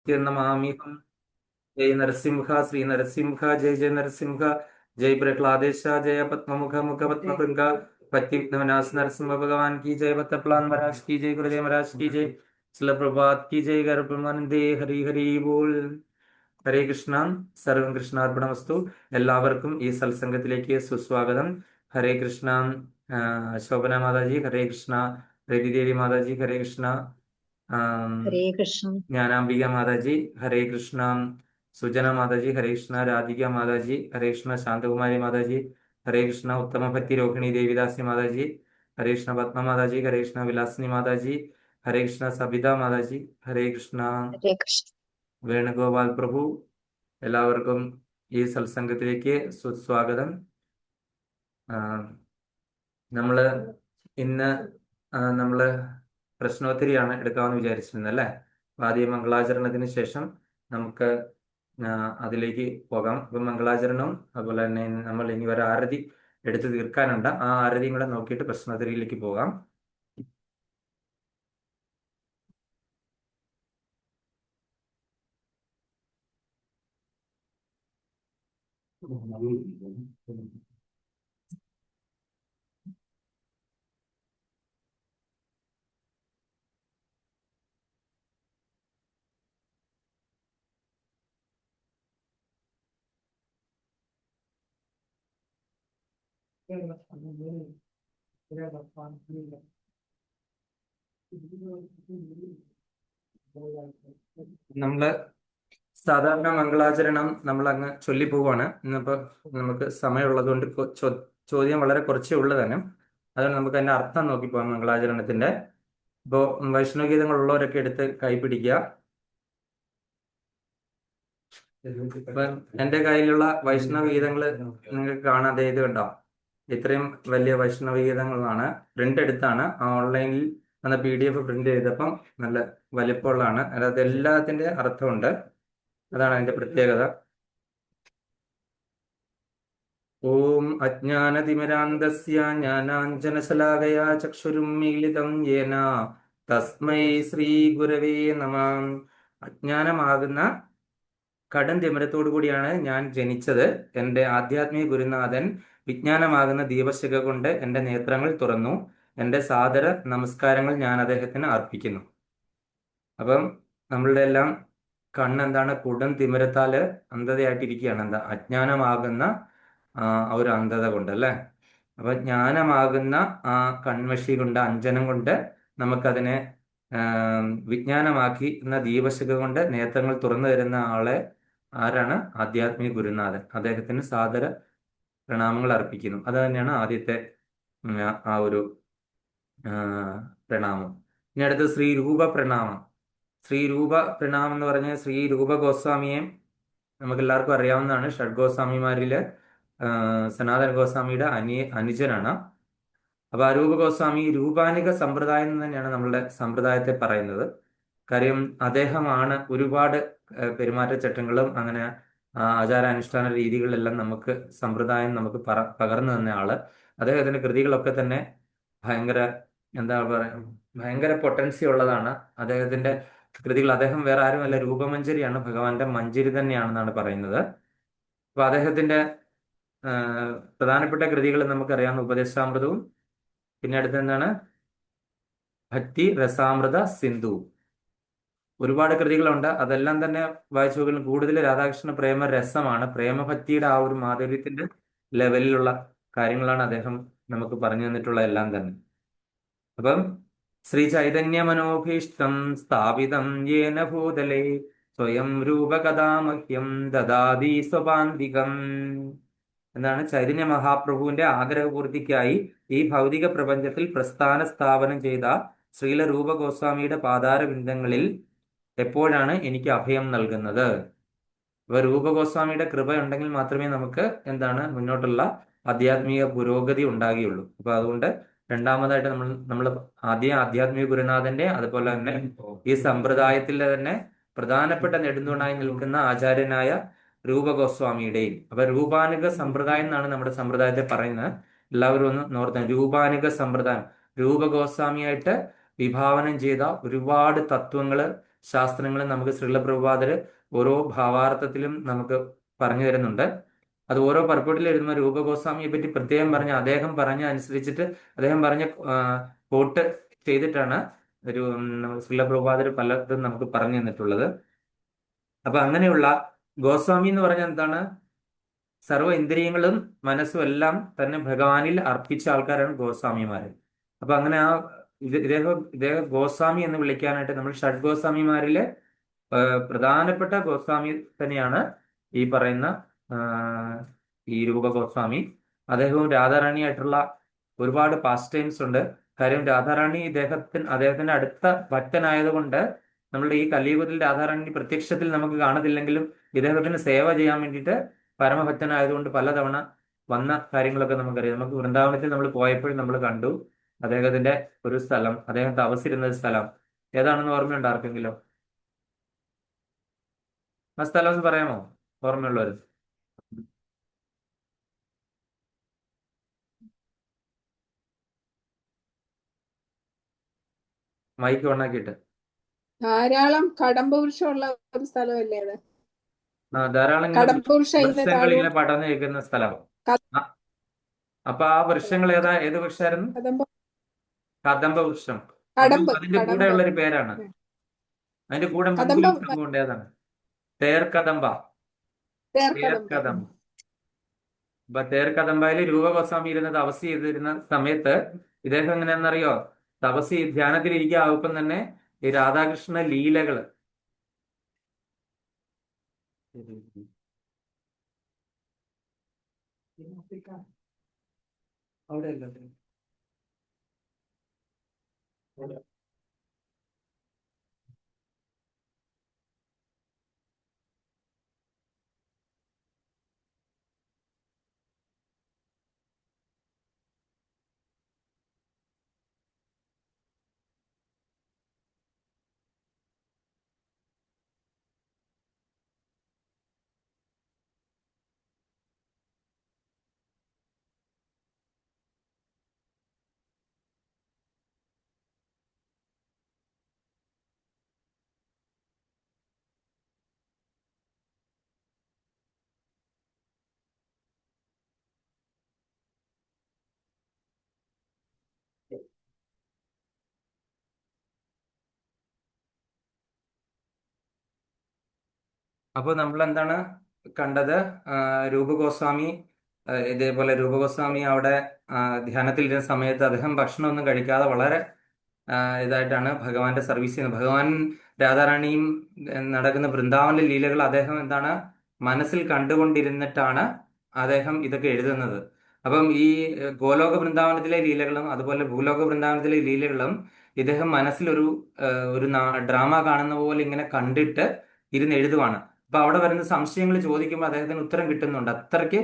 നമാമിഹം. ജയ് നരസിംഹ, ശ്രീ നരസിംഹ, ജയ് ജയ നരസിംഹ, ജയ് പ്രഹ്ലാദേശ, ജയ പത്മമുഖ മുഖ പത്മഭൃംഗ, പറ്റിവിഘ്നവിനാശ നരസിംഹ ഭഗവാൻ की जय, बत्तप्लान महाराज की जय, गुरुदेव महाराज की जय, शिल प्रभात की जय, ഗർഭമാനന്ദേ ഹരി ഹരി ബോൾ. ഹരേ കൃഷ്ണ. സർവം കൃഷ്ണാർപ്പണമസ്തു. എല്ലാവർക്കും ഈ സത്സംഗത്തിലേക്ക് സുസ്വാഗതം. ഹരേ കൃഷ്ണ. ശോഭന മാതാജി ഹരേ കൃഷ്ണ. രതിദേവി മാതാജി ഹരേ കൃഷ്ണ. ഹരേ കൃഷ്ണ. ജ്ഞാനാംബിക മാതാജി ഹരേ കൃഷ്ണ. സുജന മാതാജി ഹരേ കൃഷ്ണ. രാധിക മാതാജി ഹരേ കൃഷ്ണ. ശാന്തകുമാരി മാതാജി ഹരേ കൃഷ്ണ. ഉത്തമ ഭക്തി രോഹിണി ദേവിദാസി മാതാജി ഹരേ കൃഷ്ണ. പത്മ മാതാജി ഹരേ കൃഷ്ണ. വിലാസിനി മാതാജി ഹരേ കൃഷ്ണ. സബിത മാതാജി ഹരേ കൃഷ്ണ. ഹരേ കൃഷ്ണ. വേണുഗോപാൽ പ്രഭു. എല്ലാവർക്കും ഈ സത്സംഗത്തിലേക്ക് സുസ്വാഗതം. നമ്മള് ഇന്ന് നമ്മള് പ്രശ്നോത്തരിയാണ് എടുക്കാമെന്ന് വിചാരിച്ചിരുന്നത് അല്ലേ. ആദ്യം മംഗളാചരണത്തിന് ശേഷം നമുക്ക് അതിലേക്ക് പോകാം. അപ്പൊ മംഗളാചരണവും അതുപോലെ തന്നെ നമ്മൾ ഇനി ഒരു ആരതി എടുത്തു തീർക്കാനുണ്ട്. ആ ആരതിയും കൂടെ നോക്കിയിട്ട് പ്രശ്നോത്തരിയിലേക്ക് പോകാം. നമ്മള് സാധാരണ മംഗളാചരണം നമ്മൾ അങ്ങ് ചൊല്ലി പോവാണ്. ഇന്നിപ്പോ നമുക്ക് സമയമുള്ളത് കൊണ്ട് ചോദ്യം വളരെ കുറച്ചേ ഉള്ളു തന്നെ. അതുകൊണ്ട് നമുക്ക് അതിന്റെ അർത്ഥം നോക്കി പോകാം മംഗളാചരണത്തിന്റെ. ഇപ്പോ വൈഷ്ണവഗീതങ്ങൾ ഉള്ളവരൊക്കെ എടുത്ത് കൈപിടിക്കുക. ഇപ്പൊ എന്റെ കയ്യിലുള്ള വൈഷ്ണവഗീതങ്ങൾ നിങ്ങൾക്ക് കാണാതെ ഇത് കണ്ടോ. ഇത്രയും വലിയ വൈഷ്ണവഗീതങ്ങളാണ്. പ്രിന്റ് എടുത്താണ് ഓൺലൈനിൽ വന്ന PDF പ്രിന്റ് ചെയ്തപ്പം നല്ല വലിപ്പമുള്ളതാണ്. അതായത് എല്ലാത്തിന്റെ അർത്ഥമുണ്ട്. അതാണ് അതിന്റെ പ്രത്യേകത. ഓം അജ്ഞാനതിമിരാന്തസ്യ ജ്ഞാനാഞ്ജനശലാകയാ ചക്ഷുരുന്മീലിതം യേന തസ്മൈ ശ്രീ ഗുരവേ നമഃ. അജ്ഞാനമാകുന്ന കടും തിമിരത്തോടു കൂടിയാണ് ഞാൻ ജനിച്ചത്. എൻ്റെ ആധ്യാത്മിക ഗുരുനാഥൻ വിജ്ഞാനമാകുന്ന ദീപശിഖ കൊണ്ട് എൻ്റെ നേത്രങ്ങൾ തുറന്നു. എൻ്റെ സാദര നമസ്കാരങ്ങൾ ഞാൻ അദ്ദേഹത്തിന് അർപ്പിക്കുന്നു. അപ്പം നമ്മളുടെ എല്ലാം കണ്ണെന്താണ്, കൊടും തിമിരത്താല് അന്ധതയായിട്ടിരിക്കുകയാണ്. എന്താ, അജ്ഞാനമാകുന്ന ഒരു അന്ധത കൊണ്ട് അല്ലേ. അപ്പൊ ജ്ഞാനമാകുന്ന ആ കൺമഷി കൊണ്ട്, അഞ്ജനം കൊണ്ട് നമുക്കതിനെ വിജ്ഞാനമാക്കി എന്ന ദീപശിഖ കൊണ്ട് നേത്രങ്ങൾ തുറന്നു തരുന്ന ആളെ ആരാണ്? ആധ്യാത്മിക ഗുരുനാഥൻ. അദ്ദേഹത്തിന് സാദര പ്രണാമങ്ങൾ അർപ്പിക്കുന്നു. അത് തന്നെയാണ് ആദ്യത്തെ ആ ഒരു പ്രണാമം. ഇനി അടുത്ത് ശ്രീരൂപ പ്രണാമം. ശ്രീരൂപ പ്രണാമം എന്ന് പറഞ്ഞ ശ്രീരൂപ ഗോസ്വാമിയെ നമുക്ക് എല്ലാവർക്കും അറിയാവുന്നതാണ്. ഷഡ്ഗോസ്വാമിമാരില് സനാതന ഗോസ്വാമിയുടെ അനുജനാണ്. അപ്പൊ അരൂപ ഗോസ്വാമി രൂപാനിക സമ്പ്രദായം എന്ന് തന്നെയാണ് നമ്മളുടെ സമ്പ്രദായത്തെ പറയുന്നത്. കാര്യം അദ്ദേഹമാണ് ഒരുപാട് പെരുമാറ്റച്ചട്ടങ്ങളും അങ്ങനെ ആചാരാനുഷ്ഠാന രീതികളെല്ലാം നമുക്ക് സമ്പ്രദായം നമുക്ക് പകർന്നു തന്ന ആള്. അദ്ദേഹത്തിന്റെ കൃതികളൊക്കെ തന്നെ ഭയങ്കര എന്താ പറയാ, ഭയങ്കര പൊട്ടൻസി ഉള്ളതാണ്. അദ്ദേഹത്തിന്റെ കൃതികൾ, അദ്ദേഹം വേറെ ആരുമല്ല, രൂപമഞ്ജരിയാണ്, ഭഗവാന്റെ മഞ്ജരി തന്നെയാണെന്നാണ് പറയുന്നത്. അപ്പൊ അദ്ദേഹത്തിന്റെ പ്രധാനപ്പെട്ട കൃതികൾ നമുക്കറിയാം. ഉപദേശാമൃതവും പിന്നെ അടുത്ത് എന്താണ്, ഭക്തി രസാമൃത സിന്ധു. ഒരുപാട് കൃതികളുണ്ട്. അതെല്ലാം തന്നെ വായിച്ചു നോക്കിയാൽ കൂടുതൽ രാധാകൃഷ്ണ പ്രേമ രസമാണ്. പ്രേമഭക്തിയുടെ ആ ഒരു മാധുര്യത്തിന്റെ ലെവലിലുള്ള കാര്യങ്ങളാണ് അദ്ദേഹം നമുക്ക് പറഞ്ഞു തന്നിട്ടുള്ള എല്ലാം തന്നെ. അപ്പം ശ്രീ ചൈതന്യ മനോഭീഷ്ടം സ്ഥാപിതം യേന ഭൂതലേ സ്വയം രൂപകഥാമഹ്യം ദദാതി സ്വപാന്തികം. എന്താണ്, ചൈതന്യ മഹാപ്രഭുവിന്റെ ആഗ്രഹപൂർത്തിക്കായി ഈ ഭൗതിക പ്രപഞ്ചത്തിൽ പ്രസ്ഥാന സ്ഥാപനം ചെയ്ത ശ്രീല രൂപ ഗോസ്വാമിയുടെ പാതാരബിന്ദങ്ങളിൽ എപ്പോഴാണ് എനിക്ക് അഭയം നൽകുന്നത്. അപ്പൊ രൂപ ഗോസ്വാമിയുടെ കൃപ ഉണ്ടെങ്കിൽ മാത്രമേ നമുക്ക് എന്താണ് മുന്നോട്ടുള്ള ആധ്യാത്മിക പുരോഗതി ഉണ്ടാകുകയുള്ളൂ. അപ്പൊ അതുകൊണ്ട് രണ്ടാമതായിട്ട് നമ്മൾ ആദ്യം ആധ്യാത്മിക ഗുരുനാഥന്റെ, അതുപോലെ തന്നെ ഈ സമ്പ്രദായത്തിലെ തന്നെ പ്രധാനപ്പെട്ട നെടുന്തൂണായി നിൽക്കുന്ന ആചാര്യനായ രൂപ ഗോസ്വാമിയുടെയും. അപ്പൊ രൂപാനുഗ സമ്പ്രദായം എന്നാണ് നമ്മുടെ സമ്പ്രദായത്തെ പറയുന്നത്. എല്ലാവരും ഒന്ന് നോർത്ത്, രൂപാനുഗ സമ്പ്രദായം. രൂപ ഗോസ്വാമിയായിട്ട് വിഭാവനം ചെയ്ത ഒരുപാട് തത്വങ്ങള് ശാസ്ത്രങ്ങളും നമുക്ക് ശ്രീല പ്രഭുപാദര് ഓരോ ഭാവാർത്ഥത്തിലും നമുക്ക് പറഞ്ഞു തരുന്നുണ്ട്. അത് ഓരോ പർപ്പട്ടിൽ എഴുതുന്ന രൂപഗോസ്വാമിയെ പറ്റി പ്രത്യേകം പറഞ്ഞ അദ്ദേഹം പറഞ്ഞ അനുസരിച്ചിട്ട് അദ്ദേഹം പറഞ്ഞ കോട്ട് ചെയ്തിട്ടാണ് ഒരു ശ്രീല പ്രഭുപാദര് പലതും നമുക്ക് പറഞ്ഞു തന്നിട്ടുള്ളത്. അപ്പൊ അങ്ങനെയുള്ള ഗോസ്വാമി എന്ന് പറഞ്ഞാൽ എന്താണ്? സർവ്വ ഇന്ദ്രിയങ്ങളും മനസ്സും എല്ലാം തന്നെ ഭഗവാനിൽ അർപ്പിച്ച ആൾക്കാരാണ് ഗോസ്വാമിമാര്. അപ്പൊ അങ്ങനെ ഇദ്ദേഹം ഗോസ്വാമി എന്ന് വിളിക്കാനായിട്ട് നമ്മൾ ഷഡ് ഗോസ്വാമിമാരിലെ പ്രധാനപ്പെട്ട ഗോസ്വാമി തന്നെയാണ് ഈ പറയുന്ന ആ, ഈ രൂപ ഗോസ്വാമി. അദ്ദേഹവും രാധാറാണിയായിട്ടുള്ള ഒരുപാട് പാസ്റ്റ് ടൈംസ് ഉണ്ട്. കാര്യം രാധാറാണി അദ്ദേഹത്തിന്റെ അടുത്ത ഭക്തനായതുകൊണ്ട് നമ്മളുടെ ഈ കലിയുഗത്തിൽ രാധാറാണി പ്രത്യക്ഷത്തിൽ നമുക്ക് കാണത്തില്ലെങ്കിലും ഇദ്ദേഹത്തിന് സേവ ചെയ്യാൻ വേണ്ടിയിട്ട് പരമഭക്തനായതുകൊണ്ട് പലതവണ വന്ന കാര്യങ്ങളൊക്കെ നമുക്കറിയാം. നമുക്ക് വൃന്ദാവനത്തിൽ നമ്മൾ പോയപ്പോൾ നമ്മൾ കണ്ടു അദ്ദേഹത്തിന്റെ ഒരു സ്ഥലം, അദ്ദേഹം താമസിച്ചിരുന്ന സ്ഥലം ഏതാണെന്ന് ഓർമ്മയുണ്ടോ ആർക്കെങ്കിലും? ആ സ്ഥലം ഒന്ന് പറയാമോ, ഓർമ്മയുള്ളവർ? മൈക്ക് ഓണാക്കിയിട്ട്. ധാരാളം കടമ്പ വൃക്ഷമുള്ള ഒരു സ്ഥലമല്ലേ അത്? ധാരാളം ഇങ്ങനെ കടമ്പ വൃക്ഷം ഇതിന്റെ വൃക്ഷങ്ങൾ താഴോട്ട് ഇങ്ങനെ പടർന്നു നിൽക്കുന്ന സ്ഥലം. അപ്പൊ ആ വൃക്ഷങ്ങൾ ഏത് വൃക്ഷമായിരുന്നു? കദംബ കദംബ വൃക്ഷം. അപ്പം കടമ്പ് അതിന്റെ കൂടെ കടമ്പ് ഉള്ള ഒരു പേരാണ്. അതിന്റെ കൂടെ കദംബ മുൻപിൽ സംഭവം ഏതാണ്? തേർക്കദംബ. തേർക്കദംബ. തേർക്കദംബ. അപ്പൊ തേർക്കദംബയില് രൂപഗോസ്വാമി ഇരുന്ന് തപസ് ചെയ്തിരുന്ന സമയത്ത് ഇദ്ദേഹം എങ്ങനെയാണെന്നറിയോ? ധ്യാനത്തിലിരിക്കുക ആവുമ്പം തന്നെ ഈ രാധാകൃഷ്ണ ലീലകള് അവിടെ അപ്പോൾ നമ്മൾ എന്താണ് കണ്ടത്? രൂപഗോസ്വാമി ഇതേപോലെ രൂപഗോസ്വാമി അവിടെ ധ്യാനത്തിലിരുന്ന സമയത്ത് അദ്ദേഹം ഭക്ഷണമൊന്നും കഴിക്കാതെ വളരെ ഇതായിട്ടാണ് ഭഗവാന്റെ സർവീസ് ചെയ്യുന്നത്. ഭഗവാൻ രാധാറാണിയും നടക്കുന്ന വൃന്ദാവനിലെ ലീലകൾ അദ്ദേഹം എന്താണ് മനസ്സിൽ കണ്ടുകൊണ്ടിരുന്നിട്ടാണ് അദ്ദേഹം ഇതൊക്കെ എഴുതുന്നത്. അപ്പം ഈ ഗോലോക വൃന്ദാവനത്തിലെ ലീലകളും അതുപോലെ ഭൂലോക വൃന്ദാവനത്തിലെ ലീലകളും ഇദ്ദേഹം മനസ്സിലൊരു ഒരു ഡ്രാമ കാണുന്ന പോലെ ഇങ്ങനെ കണ്ടിട്ട് ഇരുന്ന് എഴുതുവാണ്. അപ്പൊ അവിടെ വരുന്ന സംശയങ്ങൾ ചോദിക്കുമ്പോൾ അദ്ദേഹത്തിന് ഉത്തരം കിട്ടുന്നുണ്ട്. അത്രയ്ക്ക്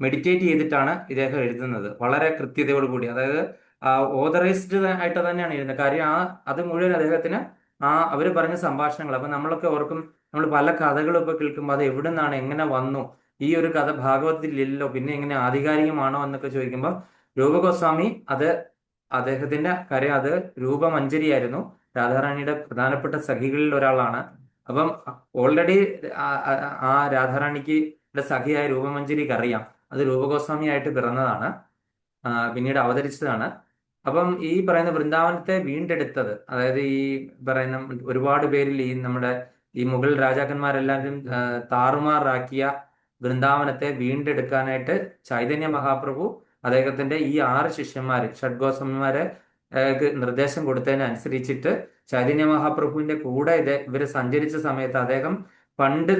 മെഡിറ്റേറ്റ് ചെയ്തിട്ടാണ് ഇദ്ദേഹം എഴുതുന്നത്, വളരെ കൃത്യതയോടുകൂടി. അതായത് ഓതറൈസ്ഡ് ആയിട്ട് തന്നെയാണ് എഴുതുന്നത്. കാര്യം അത് മുഴുവൻ അദ്ദേഹത്തിന് അവർ പറഞ്ഞ സംഭാഷണങ്ങൾ. അപ്പൊ നമ്മളൊക്കെ ഓർക്കും, നമ്മൾ പല കഥകളും ഇപ്പൊ കേൾക്കുമ്പോൾ അത് എവിടെ നിന്നാണ്, എങ്ങനെ വന്നു, ഈ ഒരു കഥ ഭാഗവതത്തിൽ ഇല്ലല്ലോ, പിന്നെ എങ്ങനെ ആധികാരികമാണോ എന്നൊക്കെ ചോദിക്കുമ്പോൾ രൂപഗോസ്വാമി അദ്ദേഹത്തിന്റെ കാര്യം അത് രൂപമഞ്ജരിയായിരുന്നു, രാധാറാണിയുടെ പ്രധാനപ്പെട്ട സഖികളിൽ ഒരാളാണ്. അപ്പം ഓൾറെഡി ആ രാധാറാണിക്ക് സഖിയായ രൂപമഞ്ജരിക്ക് അറിയാം അത് രൂപഗോസ്വാമിയായിട്ട് പിറന്നതാണ്, പിന്നീട് അവതരിച്ചതാണ്. അപ്പം ഈ പറയുന്ന വൃന്ദാവനത്തെ വീണ്ടെടുത്തത്, അതായത് ഈ പറയുന്ന ഒരുപാട് പേരിൽ ഈ നമ്മുടെ ഈ മുഗൾ രാജാക്കന്മാരെല്ലാവരും താറുമാറാക്കിയ വൃന്ദാവനത്തെ വീണ്ടെടുക്കാനായിട്ട് ചൈതന്യ മഹാപ്രഭു അദ്ദേഹത്തിന്റെ ഈ 6 ശിഷ്യന്മാര് ഷഡ്ഗോസ്വാമിമാരെ നിർദ്ദേശം കൊടുത്തതിനനുസരിച്ചിട്ട് ചൈതന്യ മഹാപ്രഭുവിന്റെ കൂടെ ഇവര് സഞ്ചരിച്ച സമയത്ത് അദ്ദേഹം പണ്ട്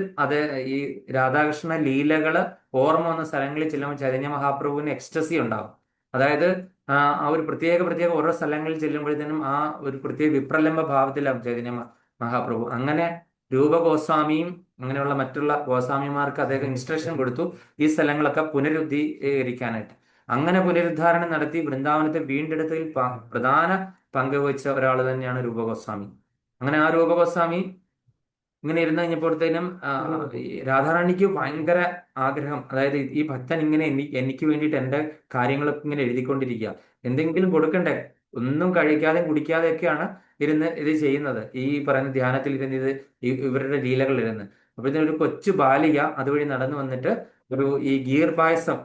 ഈ രാധാകൃഷ്ണ ലീലകള് ഓർമ്മ വന്ന സ്ഥലങ്ങളിൽ ചെല്ലുമ്പോൾ ചൈതന്യ മഹാപ്രഭുവിന് എക്സ്റ്റസി ഉണ്ടാകും. അതായത് ആ ഒരു പ്രത്യേക ഓരോ സ്ഥലങ്ങളിൽ ചെല്ലുമ്പോഴത്തേനും ആ ഒരു പ്രത്യേക വിപ്രലംബ ഭാവത്തിലാവും ചൈതന്യ മഹാപ്രഭു. അങ്ങനെ രൂപഗോസ്വാമിയും അങ്ങനെയുള്ള മറ്റുള്ള ഗോസ്വാമിമാർക്ക് അദ്ദേഹം ഇൻസ്ട്രക്ഷൻ കൊടുത്തു ഈ സ്ഥലങ്ങളൊക്കെ പുനരുദ്ധീകരിക്കാനായിട്ട്. അങ്ങനെ പുനരുദ്ധാരണം നടത്തി വൃന്ദാവനത്തെ വീണ്ടെടുത്തതിൽ പ്രധാന പങ്ക് വഹിച്ച ഒരാൾ തന്നെയാണ് രൂപഗോസ്വാമി. അങ്ങനെ ആ രൂപഗോസ്വാമി ഇങ്ങനെ ഇരുന്ന് കഴിഞ്ഞപ്പോഴത്തേനും രാധാറാണിക്ക് ഭയങ്കര ആഗ്രഹം, അതായത് ഈ ഭക്തൻ ഇങ്ങനെ എനിക്ക് വേണ്ടിയിട്ട് എന്റെ കാര്യങ്ങളൊക്കെ ഇങ്ങനെ എഴുതിക്കൊണ്ടിരിക്കുക, എന്തെങ്കിലും കൊടുക്കണ്ടേ. ഒന്നും കഴിക്കാതെ കുടിക്കാതെയൊക്കെയാണ് ഇരുന്ന് ഇത് ചെയ്യുന്നത്, ഈ പറയുന്ന ധ്യാനത്തിൽ ഇരുന്ന് ഇവരുടെ ലീലകൾ ഇരുന്ന്. അപ്പോഴത്തേനും ഒരു കൊച്ചു ബാലിക അതുവഴി നടന്നു വന്നിട്ട് ഈ ഗീർ പായസം,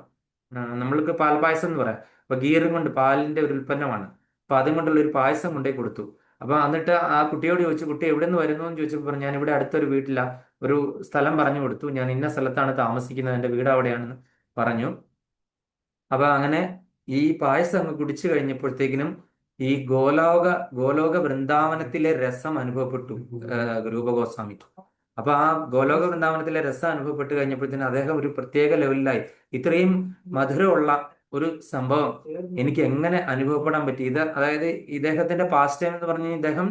നമ്മൾക്ക് പാൽ പായസം എന്ന് പറയാം, അപ്പൊ ഗീറും കൊണ്ട് പാലിന്റെ ഒരു ഉൽപ്പന്നമാണ്, അപ്പൊ അതും കൊണ്ടുള്ള ഒരു പായസം കൊണ്ടുപോയി കൊടുത്തു. അപ്പൊ എന്നിട്ട് ആ കുട്ടിയോട് ചോദിച്ചു, കുട്ടി എവിടെ നിന്ന് വരുന്നു എന്ന് ചോദിച്ചപ്പോൾ പറഞ്ഞു, ഞാൻ ഇവിടെ അടുത്തൊരു വീട്ടില ഒരു സ്ഥലം പറഞ്ഞു കൊടുത്തു, ഞാൻ ഇന്ന സ്ഥലത്താണ് താമസിക്കുന്നത്, എൻ്റെ വീട് അവിടെയാണെന്ന് പറഞ്ഞു. അപ്പൊ അങ്ങനെ ഈ പായസം അങ്ങ് കുടിച്ചു കഴിഞ്ഞപ്പോഴത്തേക്കിനും ഈ ഗോലോക വൃന്ദാവനത്തിലെ രസം അനുഭവപ്പെട്ടു രൂപഗോസ്വാമിക്ക്. അപ്പൊ ആ ഗോലോക വൃന്ദാവനത്തിലെ രസം അനുഭവപ്പെട്ട് കഴിഞ്ഞപ്പോഴത്തേനും അദ്ദേഹം ഒരു പ്രത്യേക ലെവലിലായി, ഇത്രയും മധുരമുള്ള ഒരു സംഭവം എനിക്ക് എങ്ങനെ അനുഭവപ്പെടാൻ പറ്റി. അതായത് ഇദ്ദേഹത്തിന്റെ പാസ്റ്റ് ടൈം എന്ന് പറഞ്ഞാൽ ഇദ്ദേഹം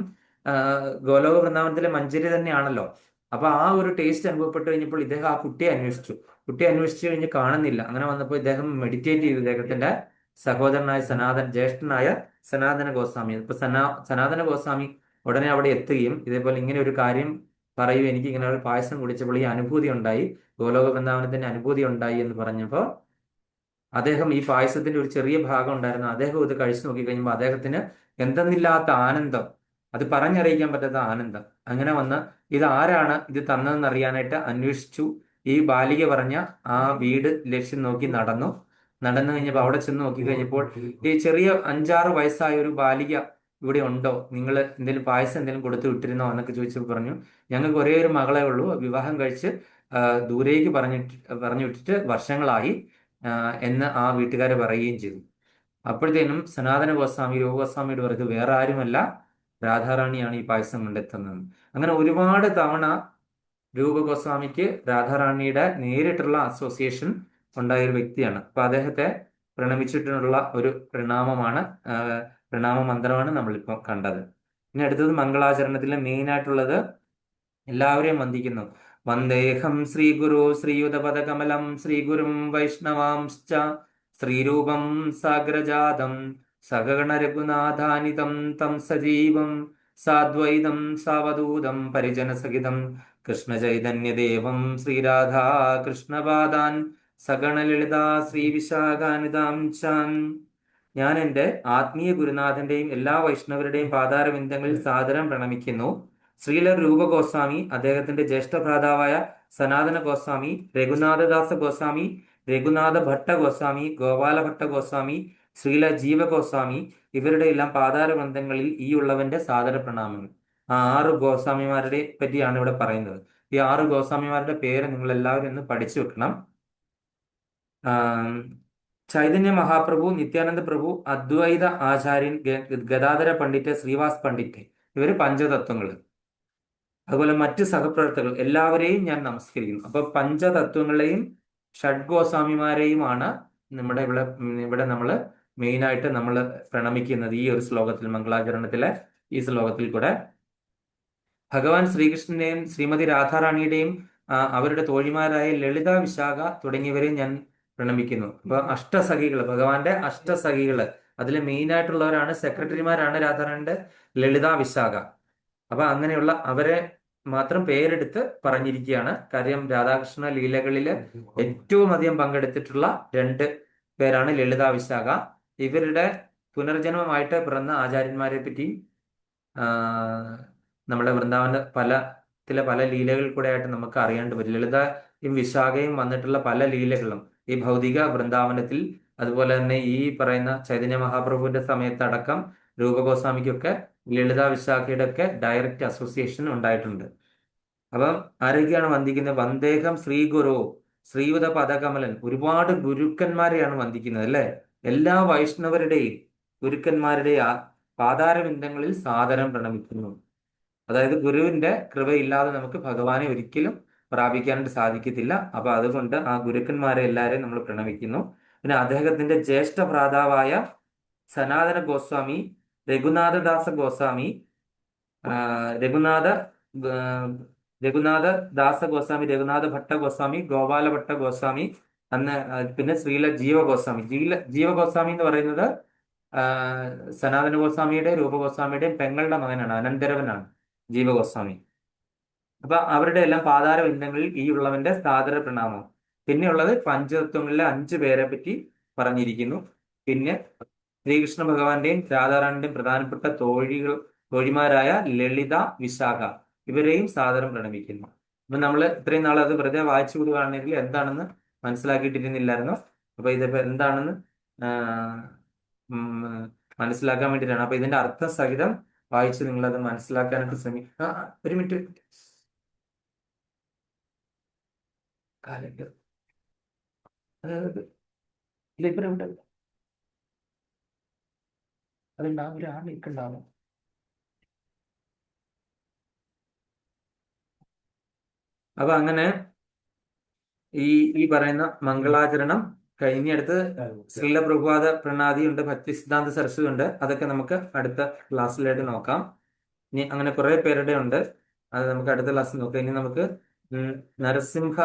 ഗോലോക വൃന്ദാവനത്തിലെ മഞ്ചരി തന്നെയാണല്ലോ. അപ്പൊ ആ ഒരു ടേസ്റ്റ് അനുഭവപ്പെട്ട് കഴിഞ്ഞപ്പോൾ ഇദ്ദേഹം ആ കുട്ടിയെ അന്വേഷിച്ചു കഴിഞ്ഞ് കാണുന്നില്ല. അങ്ങനെ വന്നപ്പോൾ ഇദ്ദേഹം മെഡിറ്റേറ്റ് ചെയ്തു ഇദ്ദേഹത്തിന്റെ സഹോദരനായ ജ്യേഷ്ഠനായ സനാതന ഗോസ്വാമി. ഇപ്പൊ സനാതന ഗോസ്വാമി ഉടനെ അവിടെ എത്തുകയും ഇതേപോലെ ഇങ്ങനെ ഒരു കാര്യം പറയൂ, എനിക്ക് ഇങ്ങനെ ഒരു പായസം കുടിച്ചപ്പോൾ ഈ അനുഭൂതി ഉണ്ടായി, ഗോലോക വൃന്ദാവനത്തിന്റെ അനുഭൂതി ഉണ്ടായി എന്ന് പറഞ്ഞപ്പോൾ അദ്ദേഹം ഈ പായസത്തിന്റെ ഒരു ചെറിയ ഭാഗം ഉണ്ടായിരുന്നു, അദ്ദേഹം ഇത് കഴിച്ചു നോക്കി കഴിഞ്ഞപ്പോൾ അദ്ദേഹത്തിന് എന്തെന്നില്ലാത്ത ആനന്ദം, അത് പറഞ്ഞറിയിക്കാൻ പറ്റാത്ത ആനന്ദം. അങ്ങനെ വന്ന് ഇത് ആരാണ് ഇത് തന്നതെന്ന് അറിയാനായിട്ട് അന്വേഷിച്ചു. ഈ ബാലിക പറഞ്ഞ ആ വീട് ലക്ഷ്യം നോക്കി നടന്നു കഴിഞ്ഞപ്പോൾ അവിടെ ചെന്ന് നോക്കി കഴിഞ്ഞപ്പോൾ ഈ ചെറിയ 5-6 വയസ്സായ ഒരു ബാലിക ഇവിടെ ഉണ്ടോ, നിങ്ങൾ എന്തെങ്കിലും പായസം എന്തെങ്കിലും കൊടുത്തു വിട്ടിരുന്നോ എന്നൊക്കെ ചോദിച്ചപ്പോൾ പറഞ്ഞു, ഞങ്ങൾക്ക് ഒരേ ഒരു മകളെ ഉള്ളൂ, വിവാഹം കഴിച്ച് ദൂരേക്ക് പറഞ്ഞു വിട്ടിട്ട് വർഷങ്ങളായി എന്ന് ആ വീട്ടുകാരെ പറയുകയും ചെയ്തു. അപ്പോഴത്തേനും സനാതന ഗോസ്വാമി രൂപഗോസ്വാമിയോട് പറയുന്നത് വേറെ ആരുമല്ല, രാധാറാണിയാണ് ഈ പായസം കൊണ്ടെത്തുന്നത്. അങ്ങനെ ഒരുപാട് തവണ രൂപഗോസ്വാമിക്ക് രാധാറാണിയുടെ നേരിട്ടുള്ള അസോസിയേഷൻ ഉണ്ടായ ഒരു വ്യക്തിയാണ്. അപ്പൊ അദ്ദേഹത്തെ പ്രണമിച്ചിട്ടുള്ള ഒരു പ്രണാമ മന്ത്രമാണ് നമ്മളിപ്പോൾ കണ്ടത്. ഇനി അടുത്തത് മംഗളാചരണത്തിലെ മെയിൻ ആയിട്ടുള്ളത് എല്ലാവരെയും വന്ദിക്കുന്നു. വന്ദേഹം ശ്രീഗുരു ശ്രീയുതപദകമലം ശ്രീഗുരും വൈഷ്ണവാംശ്ച ശ്രീരൂപം സാഗ്രജാതം സഗണ രഘുനാഥാനിതം തം സജീവം സാദ്വൈതം സാവധൂതം പരിജനസഹിതം കൃഷ്ണചൈതന്യദേവം ശ്രീരാധാ കൃഷ്ണപാദാൻ സഗണ ലളിതാ ശ്രീവിശാഖാനിതാം ചാൻ. ഞാൻ എൻ്റെ ആത്മീയ ഗുരുനാഥന്റെയും എല്ലാ വൈഷ്ണവരുടെയും പാതാരവിന്ദങ്ങളിൽ സാദരം പ്രണമിക്കുന്നു. ശ്രീല രൂപഗോസ്വാമി, അദ്ദേഹത്തിന്റെ ജ്യേഷ്ഠ ഭ്രാതാവായ സനാതന ഗോസ്വാമി, രഘുനാഥദാസ ഗോസ്വാമി, രഘുനാഥ ഭട്ട ഗോസ്വാമി, ഗോപാല ഭട്ട ഗോസ്വാമി, ശ്രീല ജീവഗോസ്വാമി, ഇവരുടെ എല്ലാം പാതാരബന്ധങ്ങളിൽ ഈ ഉള്ളവന്റെ സാദര പ്രണാമങ്ങൾ. ആ 6 ഗോസ്വാമിമാരുടെ പറ്റിയാണ് ഇവിടെ പറയുന്നത്. ഈ 6 ഗോസ്വാമിമാരുടെ പേര് നിങ്ങൾ എല്ലാവരും ഒന്ന് പഠിച്ചു വെക്കണം. ചൈതന്യ മഹാപ്രഭു, നിത്യാനന്ദ പ്രഭു, അദ്വൈത ആചാര്യൻ, ഗദാധര പണ്ഡിറ്റ്, ശ്രീവാസ് പണ്ഡിറ്റ്, ഇവര് പഞ്ചതത്വങ്ങൾ. അതുപോലെ മറ്റ് സഹപ്രവർത്തകർ എല്ലാവരെയും ഞാൻ നമസ്കരിക്കുന്നു. അപ്പൊ പഞ്ചതത്വങ്ങളെയും ഷഡ്ഗോസ്വാമിമാരെയുമാണ് ഇവിടെ നമ്മൾ മെയിനായിട്ട് നമ്മൾ പ്രണമിക്കുന്നത് ഈ ഒരു ശ്ലോകത്തിൽ, മംഗളാചരണത്തിലെ ഈ ശ്ലോകത്തിൽ കൂടെ. ഭഗവാൻ ശ്രീകൃഷ്ണന്റെയും ശ്രീമതി രാധാറാണിയുടെയും അവരുടെ തോഴിമാരായ ലളിത, വിശാഖ തുടങ്ങിയവരെയും ഞാൻ പ്രണമിക്കുന്നു. അപ്പൊ അഷ്ടസഖികള്, ഭഗവാന്റെ അഷ്ടസഖികള്, അതിൽ മെയിൻ ആയിട്ടുള്ളവരാണ്, സെക്രട്ടറിമാരാണ് രാധാറാണിയുടെ ലളിത, വിശാഖ. അപ്പൊ അങ്ങനെയുള്ള അവരെ മാത്രം പേരെടുത്ത് പറഞ്ഞിരിക്കുകയാണ്. കാര്യം രാധാകൃഷ്ണ ലീലകളിൽ ഏറ്റവും അധികം പങ്കെടുത്തിട്ടുള്ള 2 പേരാണ് ലളിത, വിശാഖ. ഇവരുടെ പുനർജന്മമായിട്ട് പിറന്ന ആചാര്യന്മാരെ പറ്റി നമ്മുടെ വൃന്ദാവന പല ലീലകളിൽ കൂടെ ആയിട്ട് നമുക്ക് അറിയാണ്ട് വരും. ലളിതയും വിശാഖയും വന്നിട്ടുള്ള പല ലീലകളും ഈ ഭൗതിക വൃന്ദാവനത്തിൽ, അതുപോലെ തന്നെ ഈ പറയുന്ന ചൈതന്യ മഹാപ്രഭുവിന്റെ സമയത്തടക്കം രൂപഗോസ്വാമിക്കൊക്കെ ലളിത, വിശാഖയുടെ ഒക്കെ ഡയറക്റ്റ് അസോസിയേഷൻ ഉണ്ടായിട്ടുണ്ട്. അപ്പം ആരൊക്കെയാണ് വന്ദിക്കുന്നത്? വന്ദേഹം ശ്രീ ഗുരു ശ്രീയുത പദകമലൻ. ഒരുപാട് ഗുരുക്കന്മാരെയാണ് വന്ദിക്കുന്നത് അല്ലെ. എല്ലാ വൈഷ്ണവരുടെയും ഗുരുക്കന്മാരുടെ പാതാരബിന്ദങ്ങളിൽ സാദരം പ്രണമിക്കുന്നു. അതായത് ഗുരുവിന്റെ കൃപയില്ലാതെ നമുക്ക് ഭഗവാനെ ഒരിക്കലും പ്രാപിക്കാനായിട്ട് സാധിക്കത്തില്ല. അപ്പൊ അതുകൊണ്ട് ആ ഗുരുക്കന്മാരെ എല്ലാവരെയും നമ്മൾ പ്രണമിക്കുന്നു. പിന്നെ അദ്ദേഹത്തിന്റെ ജ്യേഷ്ഠ ഭ്രാതാവായ സനാതന ഗോസ്വാമി, രഘുനാഥദാസ ഗോസ്വാമി, രഘുനാഥ ദാസ ഗോസ്വാമി, രഘുനാഥ ഭട്ട ഗോസ്വാമി, ഗോപാല ഭട്ട ഗോസ്വാമി, പിന്നെ ശ്രീല ജീവഗോസ്വാമി. ജീവഗോസ്വാമി എന്ന് പറയുന്നത് സനാതന ഗോസ്വാമിയുടെ രൂപഗോസ്വാമിയുടെയും പെങ്ങളുടെ മകനാണ്, അനന്തരവനാണ് ജീവഗോസ്വാമി. അപ്പൊ അവരുടെ എല്ലാം പാതാര ബിന്ദങ്ങളിൽ ഈ ഉള്ളവന്റെ സാദര പ്രണാമം. പിന്നെയുള്ളത് പഞ്ചതത്വങ്ങളിലെ 5 പേരെ പറ്റി പറഞ്ഞിരിക്കുന്നു. പിന്നെ ശ്രീകൃഷ്ണ ഭഗവാന്റെയും രാധാറാണിന്റെയും പ്രധാനപ്പെട്ട തോഴിമാരായ ലളിത, വിശാഖ ഇവരെയും സാദരം പ്രണമിക്കുന്നു. അപ്പൊ നമ്മൾ ഇത്രയും നാൾ അത് വെറുതെ വായിച്ചു വിടുകയാണെങ്കിൽ എന്താണെന്ന് മനസ്സിലാക്കിയിട്ടിരുന്നില്ലായിരുന്നു. അപ്പൊ ഇതിപ്പോ എന്താണെന്ന് ആ, ഉം, മനസ്സിലാക്കാൻ വേണ്ടിയിട്ടാണ്. അപ്പൊ ഇതിന്റെ അർത്ഥ സഹിതം വായിച്ച് നിങ്ങളത് മനസ്സിലാക്കാനായിട്ട് ശ്രമിക്കുക. ഒരു മിനിറ്റ്, കാലണ്ടർ ഇല്ല, ഇപ്പൊ ഇവിടെ അതുണ്ടാവും, ഒരാൾ നിൽക്കുന്നുണ്ടാവും. അപ്പൊ അങ്ങനെ ഈ ഈ പറയുന്ന മംഗളാചരണം കഴിഞ്ഞടുത്ത് ശ്രീല പ്രഭുപാദ പ്രണാദി ഉണ്ട്, ഭക്തി സിദ്ധാന്ത സരസ്വതി ഉണ്ട്. അതൊക്കെ നമുക്ക് അടുത്ത ക്ലാസ്സിലായിട്ട് നോക്കാം. ഇനി അങ്ങനെ കുറെ പേരുടെ ഉണ്ട്, അത് നമുക്ക് അടുത്ത ക്ലാസ്സിൽ നോക്കാം. ഇനി നമുക്ക് നരസിംഹ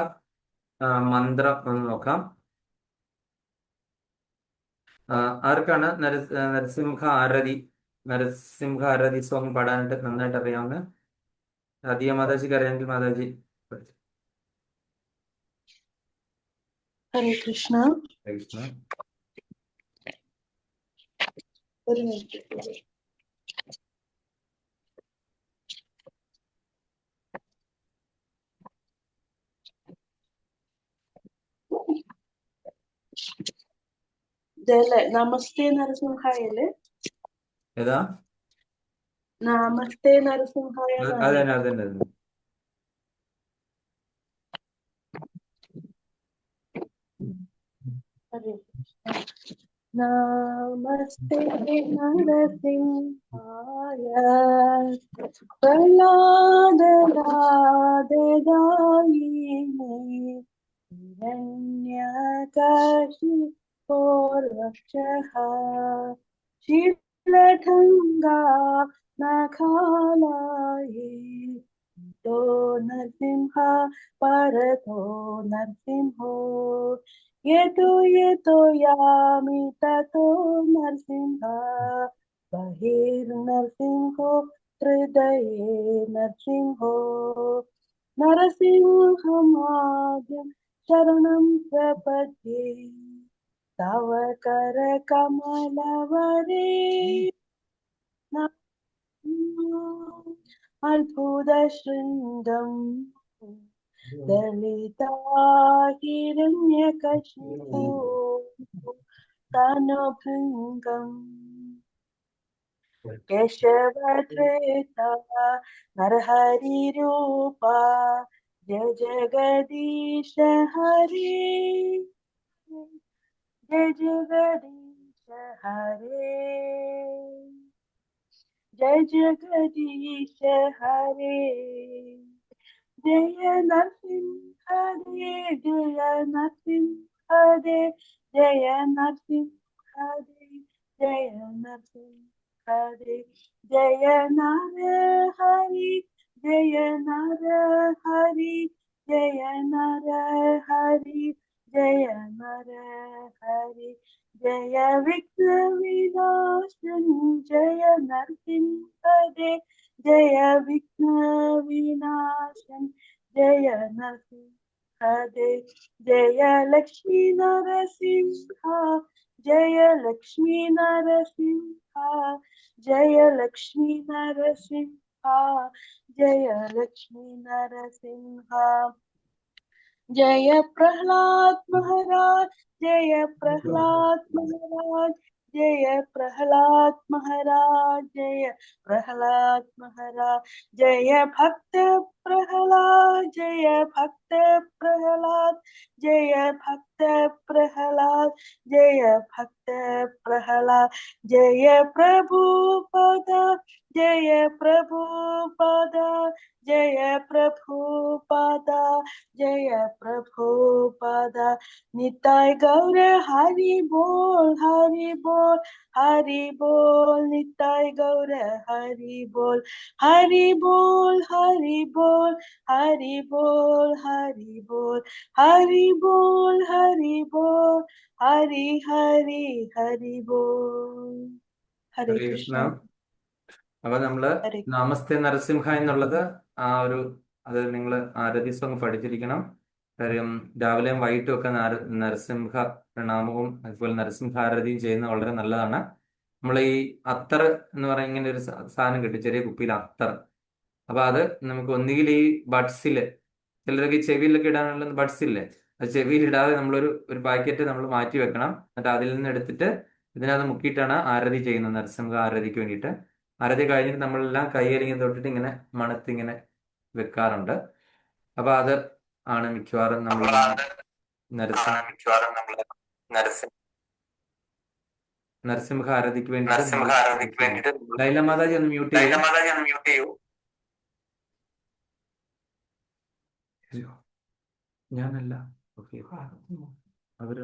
മന്ത്രം ഒന്ന് നോക്കാം. ആർക്കാണ് നരസിംഹ ആരതി സോങ് പാടാനായിട്ട് നന്നായിട്ട് അറിയാവുന്ന? അധികം മാതാജിക്ക് അറിയാമെങ്കിൽ മാതാജി പഠിച്ചു. ഹരേ കൃഷ്ണ. കൃഷ്ണ. ഒരു മിനിറ്റ്. നമസ്തേ നരസിംഹായല്ലേ? ഏതാ? നമസ്തേ നരസിംഹായ. അതന്നെ അതന്നെ. ഹരേ കൃഷ്ണ. നമസ്തേ നരസിംഹായ പ്രഹ്ലാദാദായിനേ ഹിരണ്യകശിപോർവക്ഷഃ ശീലഠङ्गा നഖാലയേ तो नरसिंह परतो नरसिंहो ये तो यामि ततो नरसिंह बहिर्नरसिंहो हृदये नरसिंहो नरसिंहमाद्यं शरणं प्रपद्ये तव करकमलवरे अद्भुतशृङ्गम् दलिता हिरण्यकशिपो तनुभृङ्गम् केशवधृता नरहरिरूपा जय जगदीश हरे जय जगदीश हरे जय जगदीश हरे जय नरसिंह देव जय नरसिंह देव जय नरसिंह देव जय नरसिंह देव जय नर हरि जय नर हरि जय नर हरि जय नर हरि जय विघ्न विनाशन जय नरसिंह देव जय विघ्न विनाशन जय नरसिंह देव जय लक्ष्मी नरसिंह जय लक्ष्मी नरसिंह जय लक्ष्मी नरसिंह जय लक्ष्मी नरसिंह जय प्रहलाद महाराज जय प्रहलाद महाराज जय प्रहलाद महाराज जय प्रहलाद महाराज जय भक्त प्रहलाद जय भक्त प्रहलाद जय भक्त प्रहलाद जय भक्त प्रहलाद जय प्रभुपद जय प्रभुपद जय प्रभुपद जय प्रभुपद निताय गौर हरि बोल हरि बोल हरि बोल निताय गौर हरि बोल हरि बोल हरि बोल हरि बोल हरि बोल हरि बोल हरि बोल हरि हरि हरि बोल हरे ഹരേ കൃഷ്ണ. कृष्ण അപ്പൊ നമ്മള് हरे നമസ്തേ നരസിംഹ എന്നുള്ളത് അത് നിങ്ങൾ ആരതി സോങ് പഠിച്ചിരിക്കണം. കാര്യം രാവിലെയും വൈകിട്ടും ഒക്കെ നരസിംഹ പ്രണാമവും അതുപോലെ നരസിംഹാരതിയും ചെയ്യുന്നത് വളരെ നല്ലതാണ്. നമ്മൾ ഈ അത്തർ എന്ന് പറയുന്ന ഇങ്ങനെ ഒരു സാധനം കിട്ടും, ചെറിയ കുപ്പിയിൽ അത്തർ. അപ്പൊ അത് നമുക്ക് ഒന്നുകിൽ ഈ ബഡ്സില്, ചിലരൊക്കെ ഈ ചെവിയിലൊക്കെ ഇടാനുള്ള ബഡ്സ് ഇല്ലേ, അത് ചെവിയിൽ ഇടാതെ ഒരു പാക്കറ്റ് നമ്മൾ മാറ്റി വെക്കണം. എന്നിട്ട് അതിൽ നിന്ന് എടുത്തിട്ട് ഇതിനകത്ത് മുക്കിയിട്ടാണ് ആരതി ചെയ്യുന്നത്, നരസിംഹ ആരതിക്ക് വേണ്ടിയിട്ട്. ആരതി കഴിഞ്ഞിട്ട് നമ്മളെല്ലാം കൈയരിങ്ങി തൊട്ടിട്ട് ഇങ്ങനെ മണത്തിങ്ങനെ വെക്കാറുണ്ട്. അപ്പൊ അത് ആണ് മിക്കവാറും നമ്മൾ നരസിംഹ നരസിംഹ ആരതിക്ക് വേണ്ടിയിട്ട്. ലൈല മാതാജി ഒന്ന് മ്യൂട്ട് ചെയ്യൂ. അയ്യോ, ഞാനല്ല. ഓക്കെ, അവര്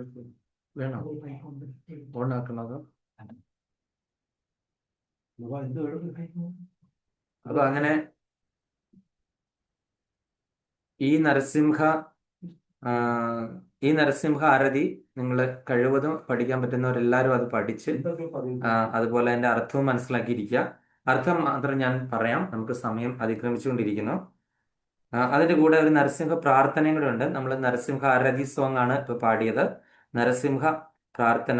വേണോ ഓണാക്കണത്? അപ്പൊ അങ്ങനെ ഈ നരസിംഹ ആ, ഈ നരസിംഹ ആരതി നിങ്ങൾ കഴിവതും പഠിക്കാൻ പറ്റുന്നവരെല്ലാവരും അത് പഠിച്ച് അതുപോലെ അതിന്റെ അർത്ഥവും മനസ്സിലാക്കിയിരിക്കുക. അർത്ഥം മാത്രം ഞാൻ പറയാം, നമുക്ക് സമയം അതിക്രമിച്ചുകൊണ്ടിരിക്കുന്നു. അതിന്റെ കൂടെ ഒരു നരസിംഹ പ്രാർത്ഥനയും കൂടെ ഉണ്ട്. നമ്മൾ നരസിംഹ ആരതി സോങ് ആണ് ഇപ്പൊ പാടിയത്. നരസിംഹ പ്രാർത്ഥന.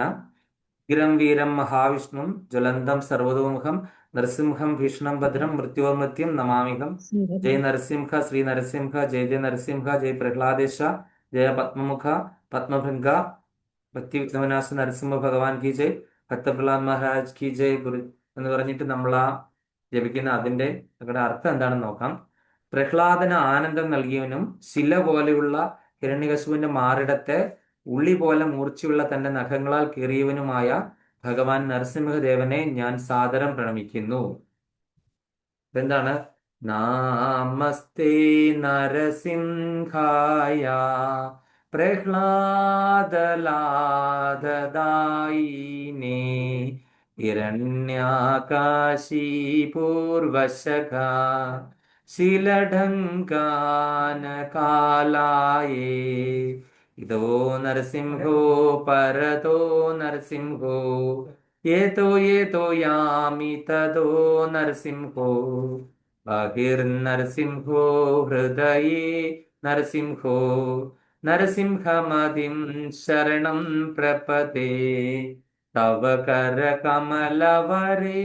ഉഗ്രം വീരം മഹാവിഷ്ണും ജ്വലന്തം സർവതോമുഖം നരസിംഹം ഭീഷണം ഭദ്രം മൃത്യോർമൃത്യം നമാമികം. ജയ് നരസിംഹ ശ്രീ നരസിംഹ ജയ ജയ നരസിംഹ ജയ് പ്രഹ്ലാദേശ ജയ പത്മമുഖ പത്മഭൃംഗ ഭക്തി വിഘ്നവിനാശ നരസിംഹ ഭഗവാൻ കി ജയ് ഭക്തപ്രഹ്ലാദ് മഹാരാജ് കി ജയ് ഗുരു എന്ന് പറഞ്ഞിട്ട് നമ്മൾ ആ ജപിക്കുന്ന അതിന്റെ അർത്ഥം എന്താണെന്ന് നോക്കാം. പ്രഹ്ലാദന് ആനന്ദം നൽകിയവനും ശില പോലെയുള്ള ഹിരണ്യകശിപുവിന്റെ മാറിടത്തെ ഉള്ളി പോലെ മൂർച്ചയുള്ള തന്റെ നഖങ്ങളാൽ കീറിയവനുമായ ഭഗവാൻ നരസിംഹദേവനെ ഞാൻ സാദരം പ്രണമിക്കുന്നു. എന്താണ്? നാമസ്തേ നരസിംഹായ പ്രഹ്ലാദലാദദായിനേ ഹിരണ്യാകാശീപൂർവശക ശിലഢങ്കാനകാലായേ ഇതോ നരസിംഹോ പരതോ നരസിംഹോ ഏതോ യാമി തതോ നരസിംഹോ ബഹിർനരസിംഹോ ഹൃദയേ നരസിംഹോ നരസിംഹമതിം ശരണം പ്രപദേ തവ കരകമലവരേ